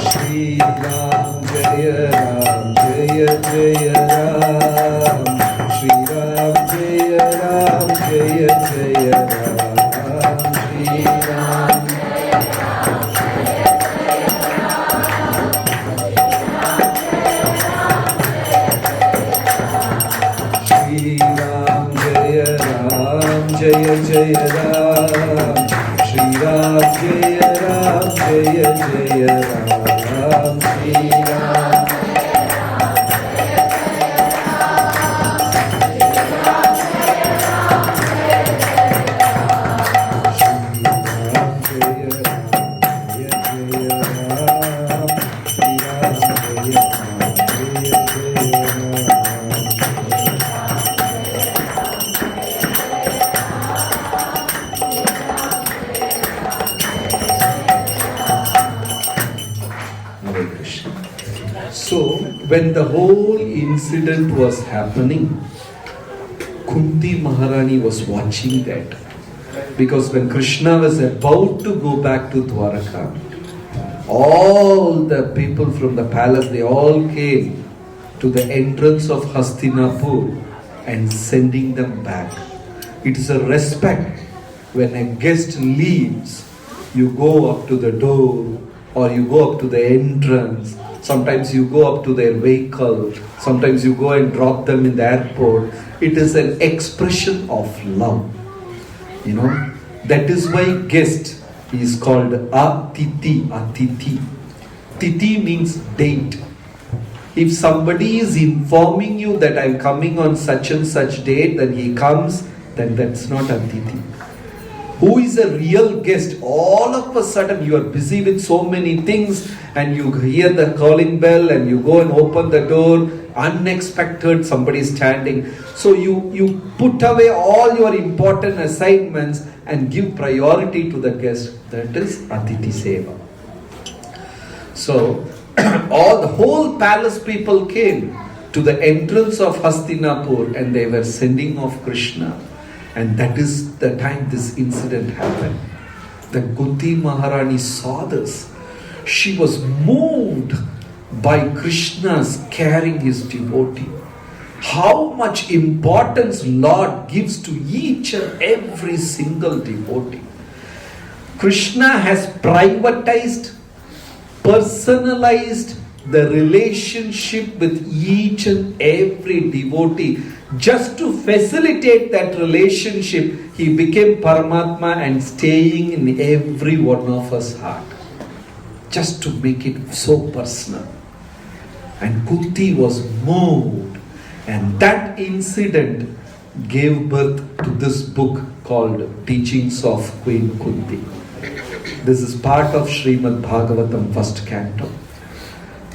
Shri Ram Jaya Ram Jaya Jaya Ram Shri Ram Jaya Ram Jaya Jaya Ram Shri Ram Shri Ram Jaya Ram Jaya Jaya Ram Shri Ram Jaya Ram Jaya Jaya Ram Shri Ram Hare Krishna. So, when the whole incident was happening, Kunti Maharani was watching that. Because when Krishna was about to go back to Dwaraka, all the people from the palace, they all came to the entrance of Hastinapur and sending them back. It is a respect. When a guest leaves, you go up to the door or you go up to the entrance. Sometimes you go up to their vehicle. Sometimes you go and drop them in the airport. It is an expression of love. You know, that is why guest is called Atithi. Atithi. Tithi means date. If somebody is informing you that I'm coming on such and such date, then he comes, then that's not Atithi. Who is a real guest? All of a sudden you are busy with so many things and you hear the calling bell and you go and open the door, unexpected, somebody is standing. So you put away all your important assignments and give priority to the guest. That is Atithi Seva. So all the whole palace people came to the entrance of Hastinapur and they were sending off Krishna. And that is the time this incident happened. The Kunti Maharani saw this. She was moved by Krishna's carrying his devotee. How much importance Lord gives to each and every single devotee. Krishna has privatized, personalized the relationship with each and every devotee. Just to facilitate that relationship, he became Paramatma and staying in every one of us heart. Just to make it so personal. And Kunti was moved. And that incident gave birth to this book called Teachings of Queen Kunti. This is part of Śrimad Bhagavatam, first canto.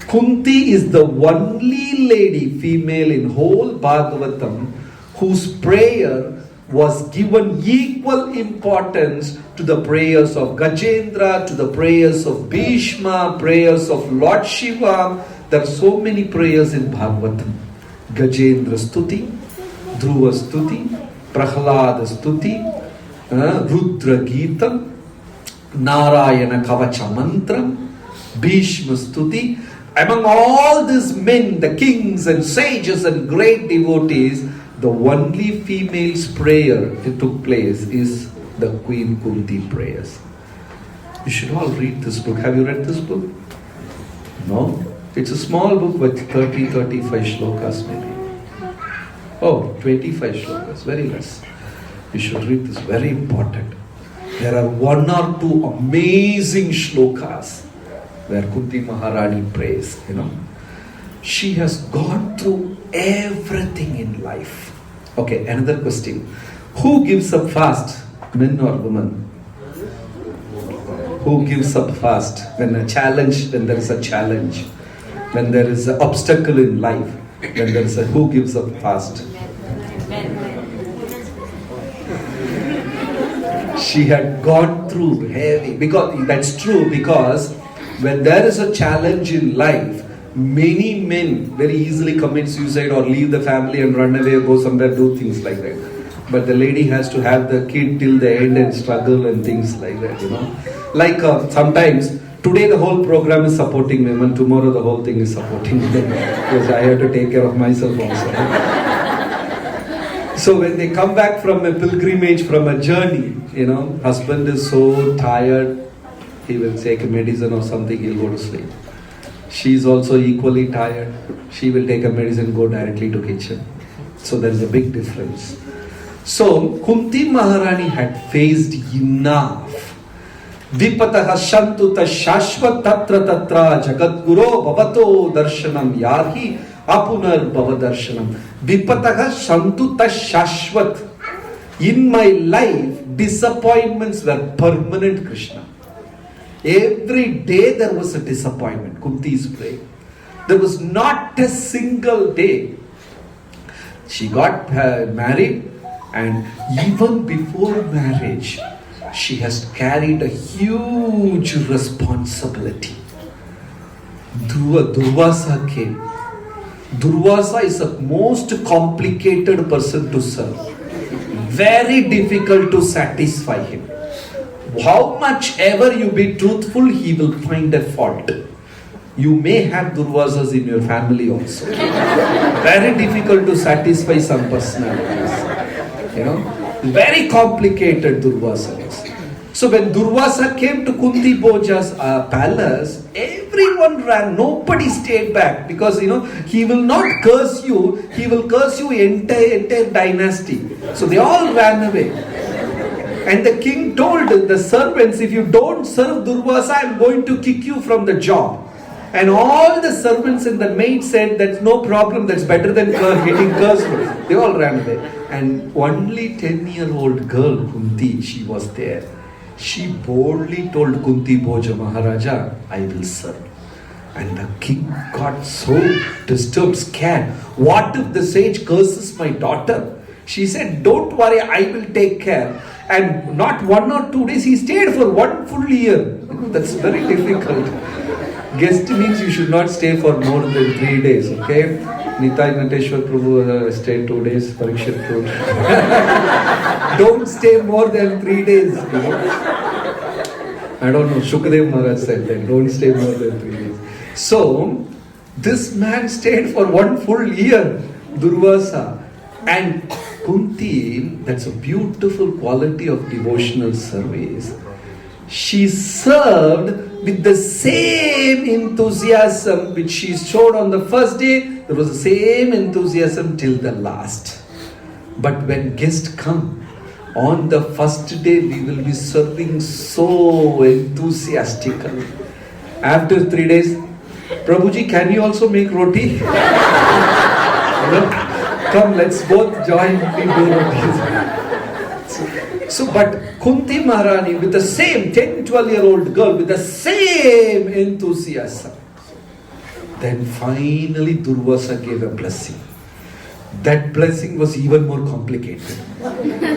Kunti is the only lady, female in whole Bhagavatam, whose prayer was given equal importance to the prayers of Gajendra, to the prayers of Bhishma, prayers of Lord Shiva. There are so many prayers in Bhagavatam. Gajendra Stuti, Dhruva Stuti, Prahlada Stuti, Rudra Gita, Narayana Kavacha Mantra, Bhishma Stuti. Among all these men, the kings and sages and great devotees, the only female's prayer that took place is the Queen Kunti prayers. You should all read this book. Have you read this book? No? It's a small book with 35 shlokas maybe. Oh, 25 shlokas, very less. You should read this, very important. There are one or two amazing shlokas where Kunti Maharani prays, She has gone through everything in life. Okay, another question. Who gives up fast, men or women? Who gives up fast when there is a challenge, when there is an obstacle in life, who gives up fast? She had gone through heavy, because that's true, because when there is a challenge in life, many men very easily commit suicide or leave the family and run away or go somewhere, do things like that. But the lady has to have the kid till the end and struggle and things like that, Like sometimes, today the whole program is supporting women, tomorrow the whole thing is supporting men. Because I have to take care of myself also. So when they come back from a pilgrimage, from a journey, husband is so tired, he will take a medicine or something, he'll go to sleep. She is also equally tired. She will take a medicine, go directly to kitchen. So there is a big difference. So Kunti Maharani had faced enough. Vipataha shantuta shashvat tatra tatra jagat guru bhavato darshanam yarhi apunar bhava darshanam. Vipataha shantuta shashvat. In my life, disappointments were permanent, Krishna. Every day there was a disappointment. Kunti is praying. There was not a single day. She got married, and even before marriage, she has carried a huge responsibility. Durvasa came. Durvasa is the most complicated person to serve. Very difficult to satisfy him. How much ever you be truthful, he will find a fault. You may have Durvasas in your family also. Very difficult to satisfy some personalities. Very complicated Durvasas. So when Durvasa came to Kunti Bhoja's palace, everyone ran. Nobody stayed back, because he will not curse you. He will curse you entire dynasty. So they all ran away. And the king told the servants, if you don't serve Durvasa, I am going to kick you from the job. And all the servants and the maid said, that's no problem, that's better than getting cursed. They all ran away. And only 10-year-old girl, Kunti, she was there. She boldly told Kunti Bhoja, Maharaja, I will serve. And the king got so disturbed, scared. What if the sage curses my daughter? She said, don't worry, I will take care. And not 1 or 2 days, he stayed for 1 full year. That's very difficult. Guest means you should not stay for more than 3 days, okay? Nitai Nateshwar Prabhu stayed 2 days, Parikshit Prabhu. Don't stay more than 3 days. I don't know, Shukadev Maharaj said that, don't stay more than 3 days. So, this man stayed for 1 full year, Durvasa. And Kunti, that's a beautiful quality of devotional service. she served with the same enthusiasm which she showed on the first day. There was the same enthusiasm till the last. But when guests come, on the first day we will be serving so enthusiastically. After 3 days, Prabhuji, can you also make roti? Come, let's both join in do rotis. But Kunti Maharani with the same 10-12-year-old girl with the same enthusiasm. Then finally Durvasa gave a blessing. That blessing was even more complicated.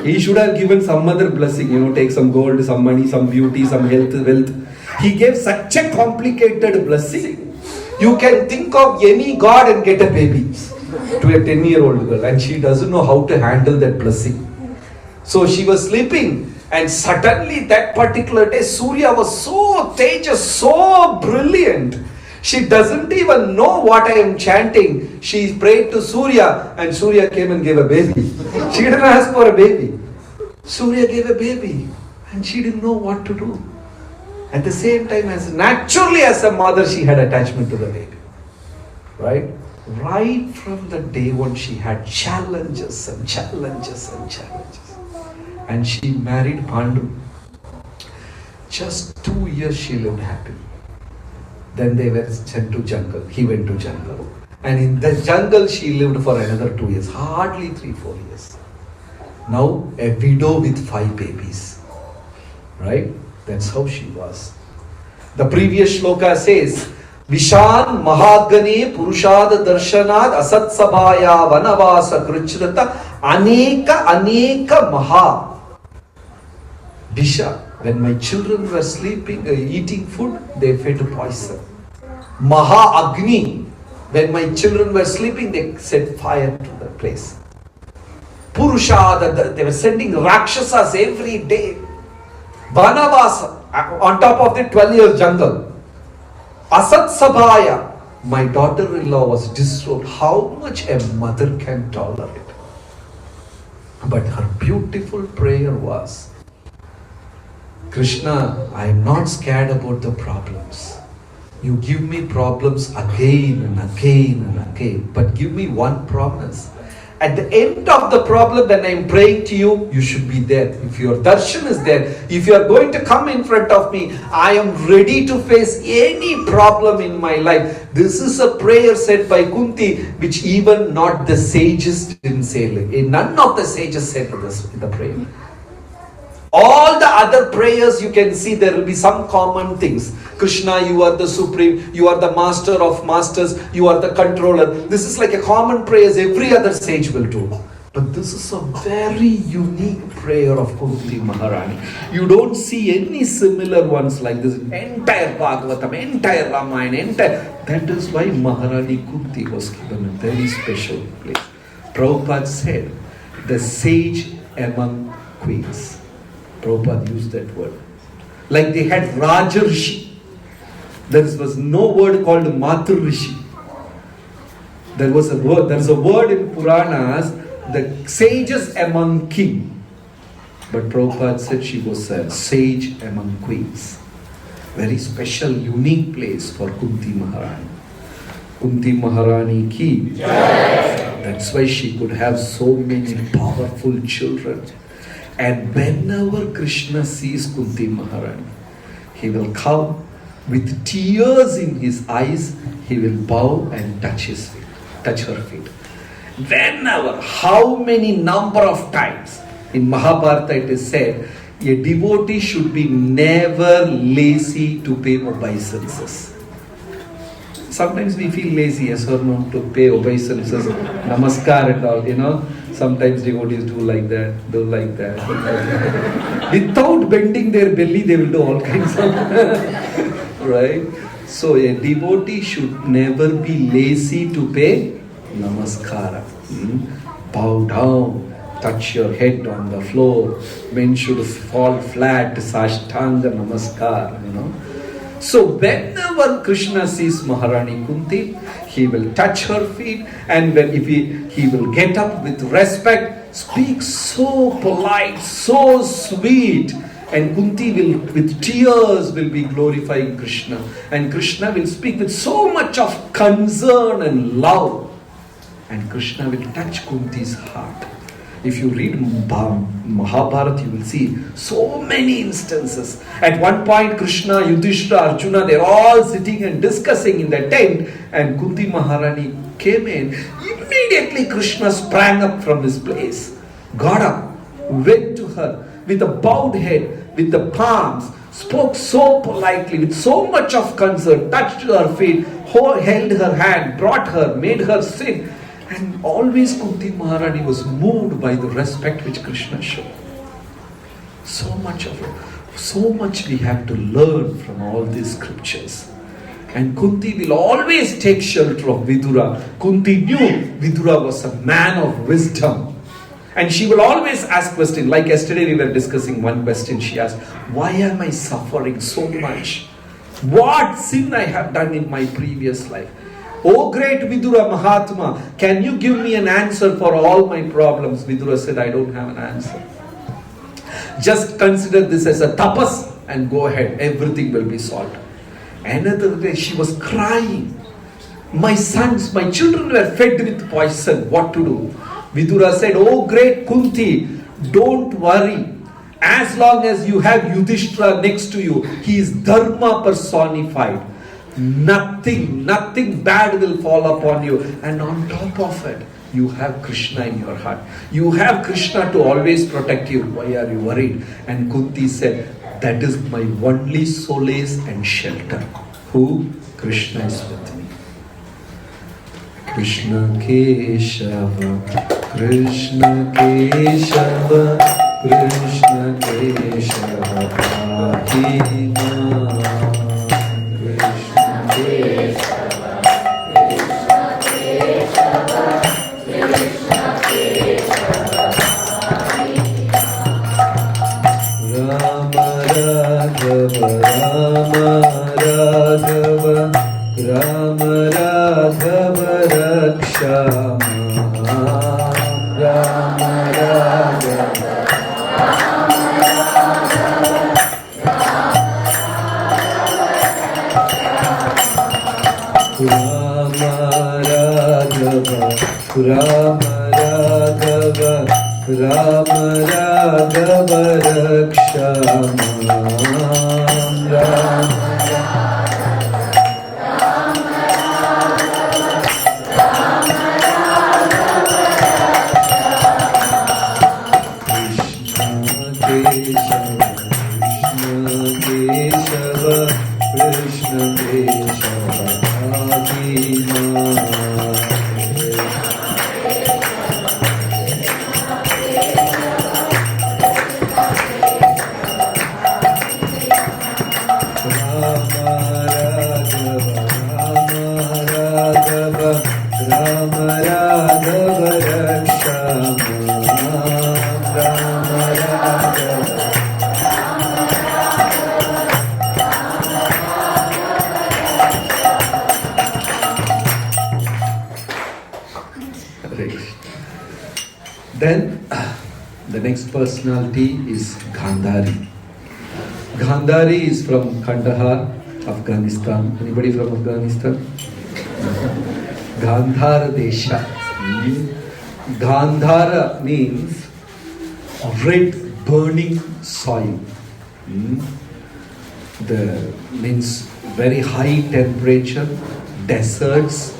He should have given some other blessing, take some gold, some money, some beauty, some health, wealth. He gave such a complicated blessing. You can think of any god and get a baby to a 10-year-old girl, and she doesn't know how to handle that blessing. So she was sleeping, and suddenly that particular day Surya was so tejas, so brilliant. She doesn't even know what I am chanting. She prayed to Surya, and Surya came and gave a baby. She didn't ask for a baby. Surya gave a baby, and she didn't know what to do. At the same time, naturally as a mother, she had attachment to the baby. Right from the day one, she had challenges and challenges and challenges. And she married Pandu. Just 2 years she lived happily. Then they were sent to jungle. He went to jungle. And in the jungle she lived for another 2 years. Hardly 3-4 years. Now a widow with 5 babies. That's how she was. The previous shloka says, Vishan Mahagane Purushad Darshanad Asat Sabhaya Vanavasa Krichrata Aneka Maha. Visha, when my children were sleeping, eating food, they fed poison. Maha Agni, when my children were sleeping, they set fire to the place. Purusha, they were sending Rakshasas every day. Vanavasa, on top of the 12 years jungle. Asat Sabhaya, my daughter-in-law was distraught. How much a mother can tolerate? But her beautiful prayer was, Krishna, I am not scared about the problems. You give me problems again and again and again. But give me one promise. At the end of the problem, when I am praying to you, you should be there. If your darshan is there, if you are going to come in front of me, I am ready to face any problem in my life. This is a prayer said by Kunti, which even not the sages didn't say. None of the sages said this in the prayer. All the other prayers, you can see there will be some common things. Krishna, you are the supreme, you are the master of masters, you are the controller. This is like a common prayer as every other sage will do. But this is a very unique prayer of Kunti Maharani. You don't see any similar ones like this. Entire Bhagavatam, entire Ramayana, that is why Maharani Kunti was given a very special place. Prabhupada said, the sage among queens. Prabhupada used that word. Like they had Raja Rishi. There was no word called Matru Rishi. There is a word in Puranas, the sages among king. But Prabhupada said she was a sage among queens. Very special, unique place for Kunti Maharani. Kunti Maharani ki. That's why she could have so many powerful children. And whenever Krishna sees Kunti Maharani, he will come with tears in his eyes, he will bow and touch her feet. Whenever, how many number of times? In Mahabharata it is said, a devotee should be never lazy to pay obeisances. Sometimes we feel lazy, yes or no, to pay obeisances, namaskar and all, Sometimes devotees do like that. Without bending their belly, they will do all kinds of, right? So a devotee should never be lazy to pay namaskara. Bow down, touch your head on the floor. Men should fall flat, sashtanga namaskar, So whenever Krishna sees Maharani Kunti, he will touch her feet, and if he will get up with respect, speak so polite, so sweet, And Kunti will, with tears, will be glorifying Krishna. And Krishna will speak with so much of concern and love. And Krishna will touch Kunti's heart. If you read Mahabharata, you will see so many instances. At one point, Krishna, Yudhishthira, Arjuna, they're all sitting and discussing in the tent. And Kunti Maharani came in. Immediately Krishna sprang up from his place, got up, went to her with a bowed head, with the palms, spoke so politely, with so much of concern, touched her feet, held her hand, brought her, made her sit. And always Kunti Maharani was moved by the respect which Krishna showed. So much of it. So much we have to learn from all these scriptures. And Kunti will always take shelter of Vidura. Kunti knew Vidura was a man of wisdom. And she will always ask questions. Like yesterday we were discussing one question. She asked, why am I suffering so much? What sin I have done in my previous life? Oh great Vidura Mahatma, can you give me an answer for all my problems? Vidura said, I don't have an answer. Just consider this as a tapas and go ahead. Everything will be solved. Another day she was crying. My sons, my children were fed with poison. What to do? Vidura said, oh great Kunti, don't worry. As long as you have Yudhishthira next to you, he is Dharma personified. Nothing bad will fall upon you. And on top of it, you have Krishna in your heart. You have Krishna to always protect you. Why are you worried? And Kunti said, that is my only solace and shelter. Who? Krishna is with me. Krishna Keshava, Krishna Keshava, Krishna Keshava, Pakima. Krishna Keshava, Krishna Keshava, Rama Raghava, Rama Raghava Rakshama, Rama Raghava. Rama Raghava, Rama Raghava Rakshama, Rama Then the next personality is Gandhari. Gandhari is from Kandahar, Afghanistan. Anybody from Afghanistan? Gandharadesha. Gandhara means red burning soil. The means very high temperature, deserts,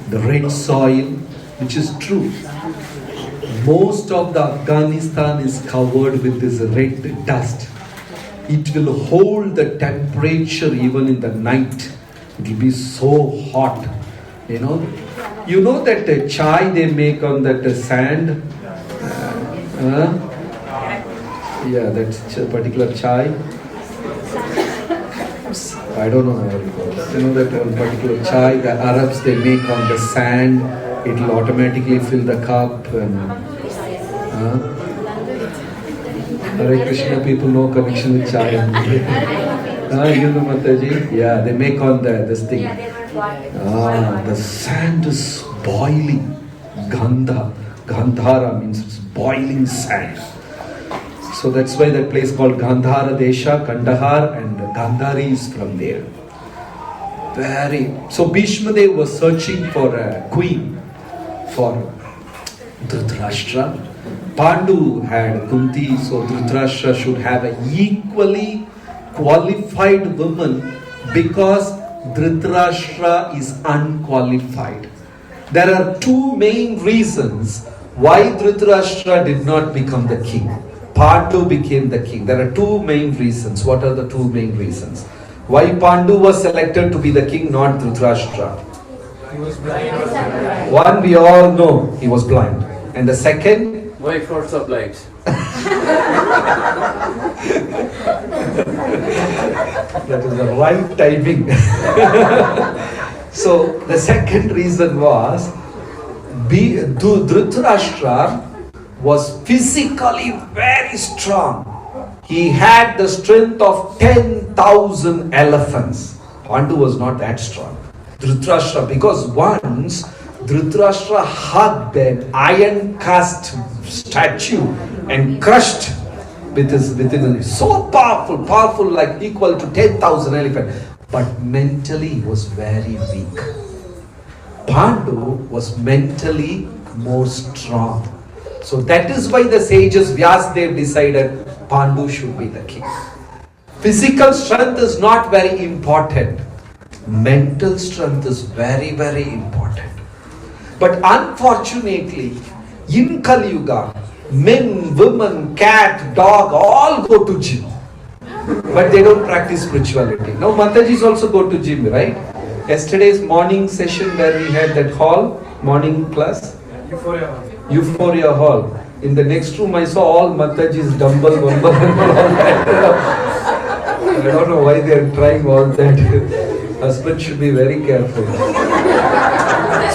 the red soil, which is true. Most of the Afghanistan is covered with this red dust. It will hold the temperature even in the night. It will be so hot. You know that chai they make on that sand? Yeah, that's a particular chai. I don't know how it goes. You know that particular chai the Arabs they make on the sand. It will automatically fill the cup. Hare Krishna people know connection with chai. You know Mataji? Yeah, they make on this thing. The sand is boiling. Gandhara means it's boiling sand. So So that's why that place called Gandharadesha, Kandahar, and Gandhari is from there. So Bhishma Dev was searching for a queen for Dhritarashtra. Pandu had Kunti, so Dhritarashtra should have an equally qualified woman because Dhritarashtra is unqualified. There are two main reasons why Dhritarashtra did not become the king. Pandu became the king. There are two main reasons. What are the two main reasons? Why Pandu was selected to be the king, not Dhritarashtra? He was blind. One, we all know he was blind. And the second? Why for sublime? That is the right timing. So the second reason was Dhritarashtra was physically very strong. He had the strength of 10,000 elephants. Pandu was not that strong. Dhritarashtra, because once Dhritarashtra hugged an iron cast statue and crushed with his so powerful, like equal to 10,000 elephants. But mentally he was very weak. Pandu was mentally more strong. So that is why the sages Vyasadeva decided Pandu should be the king. Physical strength is not very important. Mental strength is very, very important. But unfortunately, in Kali Yuga, men, women, cat, dog all go to gym. But they don't practice spirituality. Now Matajis also go to gym, right? Yesterday's morning session where we had that hall, morning class. Euphoria Hall. In the next room I saw all Matajis, dumbbell, and all that. I don't know why they are trying all that. Husband should be very careful.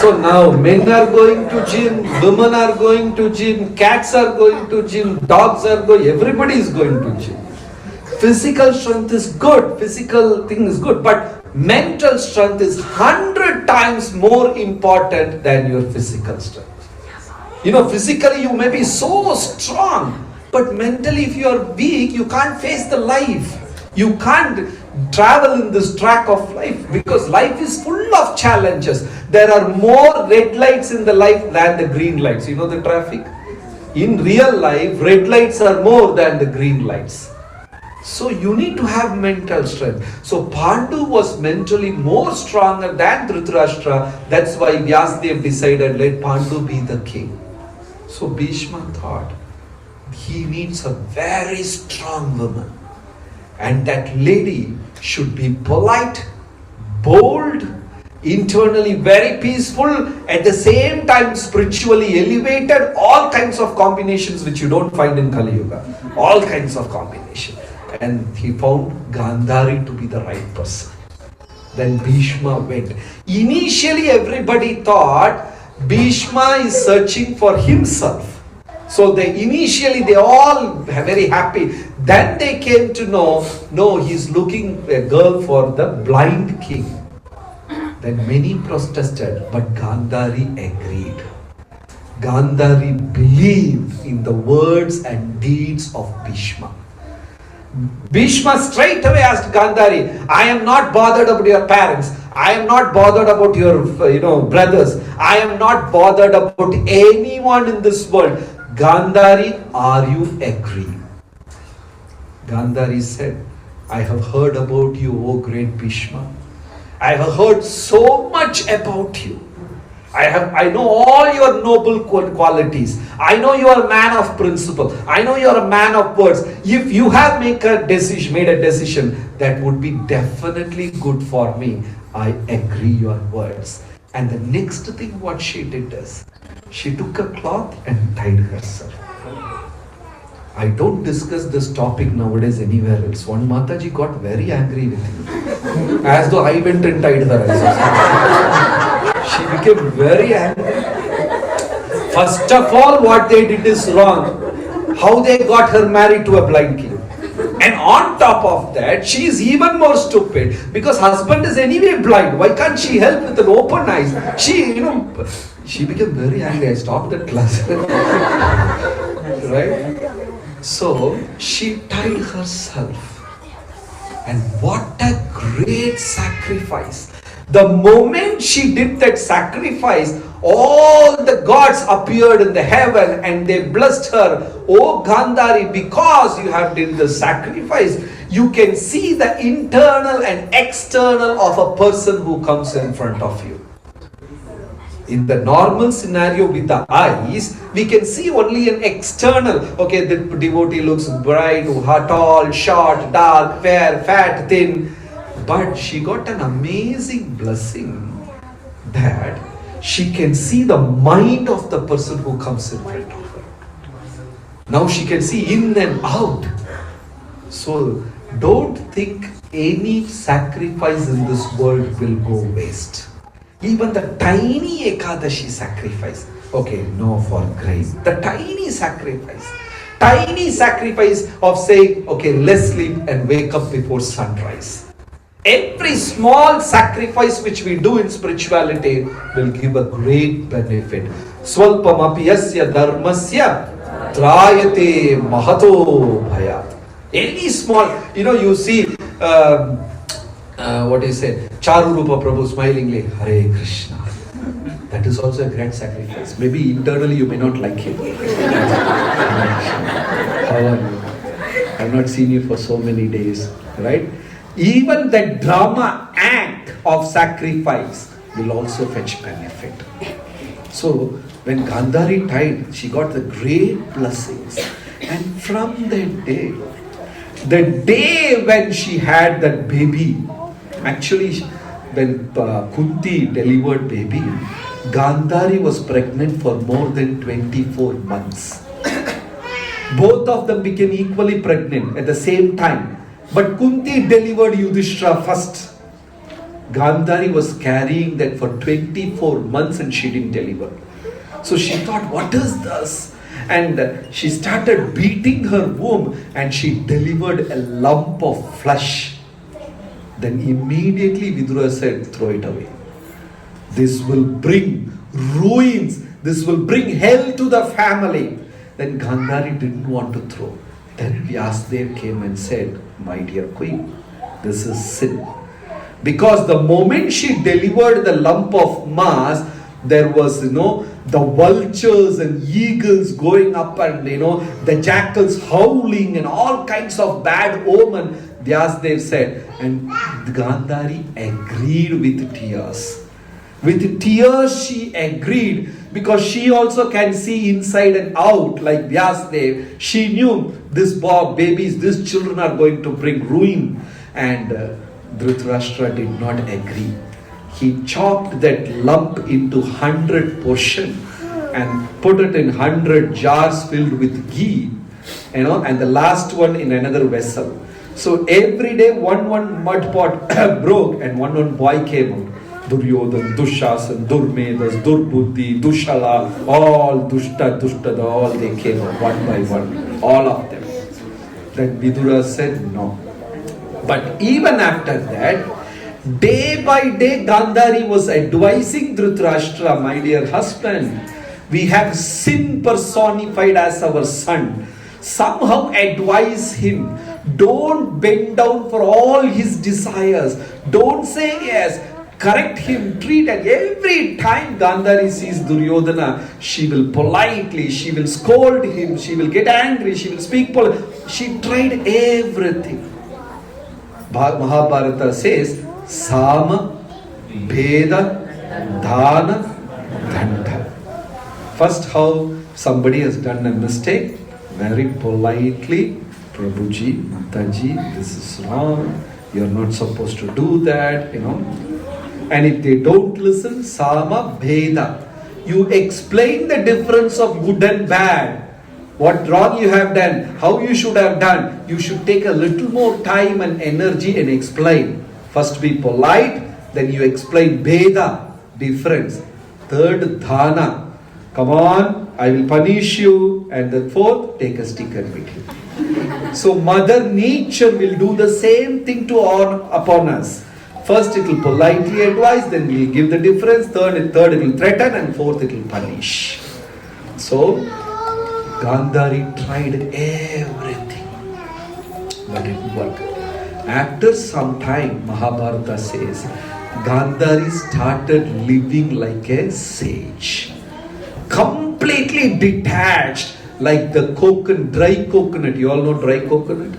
So now men are going to gym, women are going to gym, cats are going to gym, dogs are going, everybody is going to gym. Physical strength is good, physical thing is good, but mental strength is 100 times more important than your physical strength. You know, physically you may be so strong, but mentally if you are weak, you can't face the life. You can't travel in this track of life because life is full of challenges. There are more red lights in the life than the green lights. You know the traffic? In real life, red lights are more than the green lights. So you need to have mental strength. So Pandu was mentally more stronger than Dhritarashtra. That's why Vyasadeva decided, let Pandu be the king. So Bhishma thought, he needs a very strong woman. And that lady should be polite, bold, internally very peaceful, at the same time spiritually elevated, all kinds of combinations which you don't find in Kali Yuga. All kinds of combinations. And he found Gandhari to be the right person. Then Bhishma went. Initially everybody thought Bhishma is searching for himself. So they all were very happy. Then they came to know, no, he's looking a girl for the blind king. Then many protested, but Gandhari agreed. Gandhari believed in the words and deeds of Bhishma. Bhishma straight away asked Gandhari, I am not bothered about your parents. I am not bothered about your brothers. I am not bothered about anyone in this world. Gandhari, are you agree? Gandhari said, I have heard about you, O great Bhishma. I have heard so much about you. I know all your noble qualities. I know you are a man of principle. I know you are a man of words. If you have made a decision that would be definitely good for me, I agree your words. And the next thing what she did is, she took a cloth and tied herself. I don't discuss this topic nowadays anywhere else. One Mataji got very angry with me. As though I went and tied her. She became very angry. First of all, what they did is wrong. How they got her married to a blind king. And on top of that, she is even more stupid because husband is anyway blind. Why can't she help with an open eyes? She became very angry. I stopped that class. Right? So she tied herself. And what a great sacrifice. The moment she did that sacrifice, all the gods appeared in the heaven and they blessed her. Oh Gandhari, because you have done the sacrifice, you can see the internal and external of a person who comes in front of you. In the normal scenario with the eyes, we can see only an external. Okay, the devotee looks bright, tall, short, dark, fair, fat, thin. But she got an amazing blessing that she can see the mind of the person who comes in front of her. Now she can see in and out. So don't think any sacrifice in this world will go waste. Even the tiny Ekadashi sacrifice. Okay, no for grace. The tiny sacrifice of saying, okay, let's sleep and wake up before sunrise. Every small sacrifice which we do in spirituality will give a great benefit. Swalpamapiyasya dharmasya trayate mahato bhayat. Any small, you see, what do you say? Charu Rupa Prabhu smilingly, Hare Krishna. That is also a great sacrifice. Maybe internally you may not like him. How are you? I have not seen you for so many days, right? Even the drama act of sacrifice will also fetch benefit. So when Gandhari died, she got the great blessings. And from that day, the day when she had that baby, actually when Kunti delivered baby, Gandhari was pregnant for more than 24 months. Both of them became equally pregnant at the same time. But Kunti delivered Yudhishthira first. Gandhari was carrying that for 24 months and she didn't deliver. So she thought, what is this? And she started beating her womb and she delivered a lump of flesh. Then immediately Vidura said, throw it away. This will bring ruins. This will bring hell to the family. Then Gandhari didn't want to throw. Then Vyasadeva came and said, my dear queen, this is sin. Because the moment she delivered the lump of mass, there was, the vultures and eagles going up and, the jackals howling and all kinds of bad omen. Vyasadeva said, and Gandhari agreed with tears. With tears she agreed because she also can see inside and out like Vyasadeva. She knew these children are going to bring ruin. And Dhritarashtra did not agree. He chopped that lump into 100 portions and put it in 100 jars filled with ghee, and the last one in another vessel. So every day one mud pot broke and one boy came out. Duryodhan, Dushasan, Durmedas, Durbuddhi, Dushala, all Dushta, all they came out one by one, all of them. Then Vidura said no. But even after that, day by day Gandhari was advising Dhritarashtra, my dear husband, we have sin personified as our son. Somehow advise him. Don't bend down for all his desires. Don't say yes. Correct him, treat, and every time Gandhari sees Duryodhana, she will politely, she will scold him, she will get angry, she will speak she tried everything. Mahabharata says, Sama, Bheda, Dhana, Danda. First, how somebody has done a mistake, very politely, Prabhuji, Mataji, this is wrong, you're not supposed to do that, And if they don't listen, Sama Bheda. You explain the difference of good and bad. What wrong you have done, how you should have done. You should take a little more time and energy and explain. First be polite, then you explain Bheda, difference. Third, Dhana. Come on, I will punish you. And the fourth, take a stick and beat you. So Mother Nature will do the same thing upon us. First it will politely advise, then we will give the difference, third it will threaten, and fourth it will punish. So Gandhari tried everything, but it didn't work. After some time, Mahabharata says, Gandhari started living like a sage, completely detached, like the dry coconut. You all know dry coconut?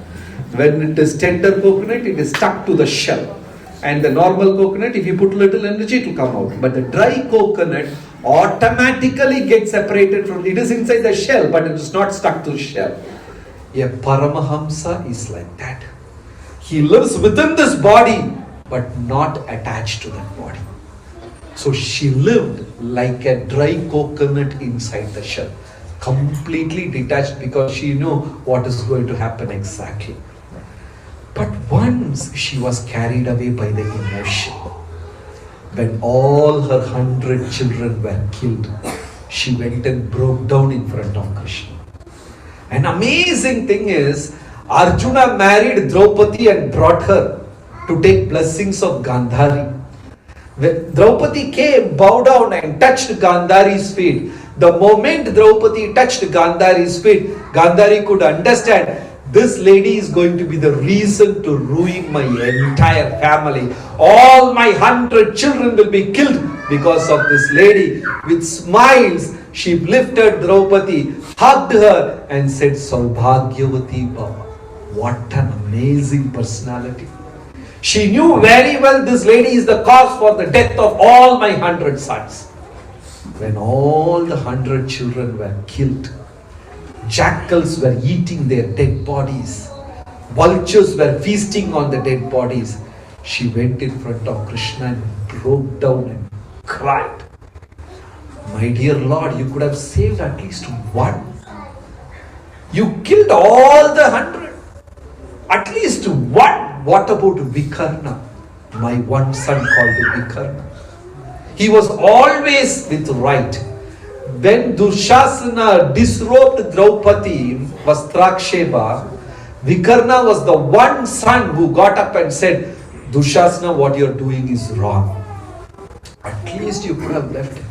When it is tender coconut, it is stuck to the shell. And the normal coconut, if you put little energy, it will come out. But the dry coconut automatically gets separated from it. Is inside the shell, but it is not stuck to the shell. A Paramahamsa is like that. He lives within this body, but not attached to that body. So she lived like a dry coconut inside the shell, completely detached, because she knew what is going to happen exactly. But once she was carried away by the emotion, when all her 100 children were killed, she went and broke down in front of Krishna. An amazing thing is, Arjuna married Draupadi and brought her to take blessings of Gandhari. When Draupadi came, bowed down and touched Gandhari's feet. The moment Draupadi touched Gandhari's feet, Gandhari could understand, this lady is going to be the reason to ruin my entire family. All my 100 children will be killed because of this lady. With smiles, she lifted Draupadi, hugged her and said, Saubhagyavati Baba. What an amazing personality. She knew very well this lady is the cause for the death of all my 100 sons. When all the 100 children were killed, jackals were eating their dead bodies, vultures were feasting on the dead bodies, she went in front of Krishna and broke down and cried. My dear Lord, you could have saved at least one. You killed all the 100. At least one. What about Vikarna? My one son called Vikarna. He was always with right. When Dushasana disrobed Draupadi Vastraksheba, Vikarna was the one son who got up and said, Dushasana, what you are doing is wrong. At least you could have left him.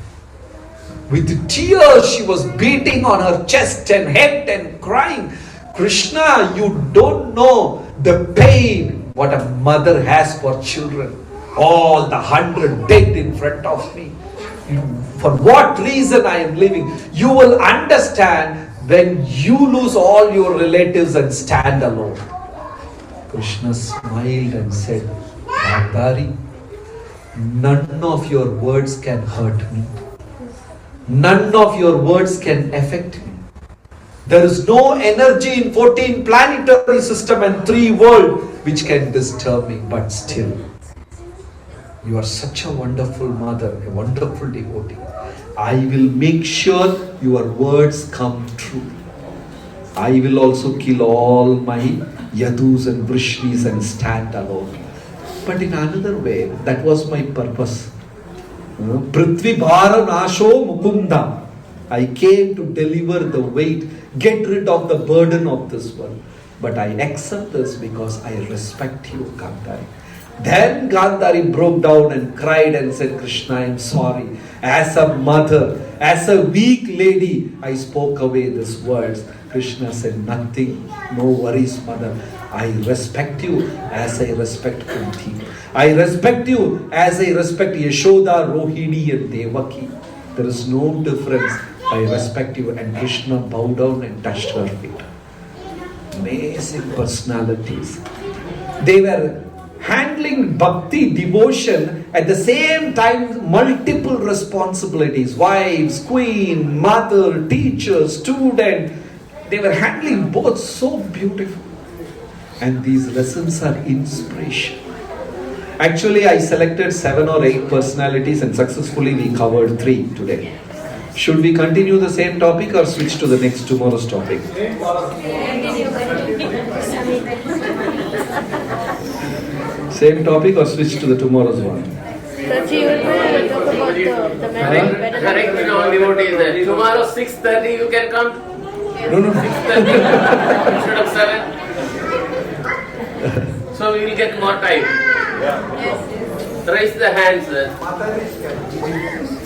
With tears, she was beating on her chest and head and crying, Krishna, you don't know the pain what a mother has for children. All the 100 dead in front of me. For what reason I am living? You will understand when you lose all your relatives and stand alone. Krishna smiled and said, Gandhari, none of your words can hurt me. None of your words can affect me. There is no energy in 14 planetary system and 3 worlds which can disturb me, but still, you are such a wonderful mother, a wonderful devotee. I will make sure your words come true. I will also kill all my Yadus and Vrishnis and stand alone. But in another way, that was my purpose. Prithvi Bhara Nasho Mukunda. I came to deliver the weight, get rid of the burden of this world. But I accept this because I respect you, Gandhari. Then Gandhari broke down and cried and said, Krishna, I am sorry. As a mother, as a weak lady, I spoke away these words. Krishna said, nothing, no worries, mother. I respect you as I respect Kunti. I respect you as I respect Yashoda, Rohini and Devaki. There is no difference. I respect you. And Krishna bowed down and touched her feet. Amazing personalities. They were handling bhakti, devotion, at the same time multiple responsibilities. Wives, queen, mother, teacher, student. They were handling both so beautiful. And these lessons are inspiration. Actually, I selected 7 or 8 personalities and successfully we covered 3 today. Should we continue the same topic or switch to the next tomorrow's topic? Same topic or switch to the tomorrow's one? Correct, devotees. Tomorrow 6:30 you can come. No. 6:30 instead of 7. So we will get more time. Raise the hands.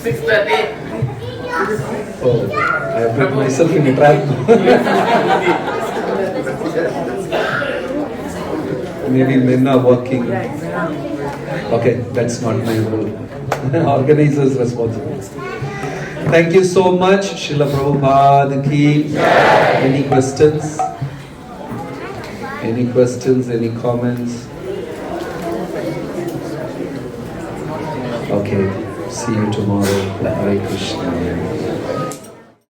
6:30. Oh, I have put myself in a trap. Maybe men are working. Okay, that's not my role. Organizers responsible. Thank you so much, Srila Prabhupada ki. Any questions? Any questions? Any comments? Okay, see you tomorrow. Hare Krishna.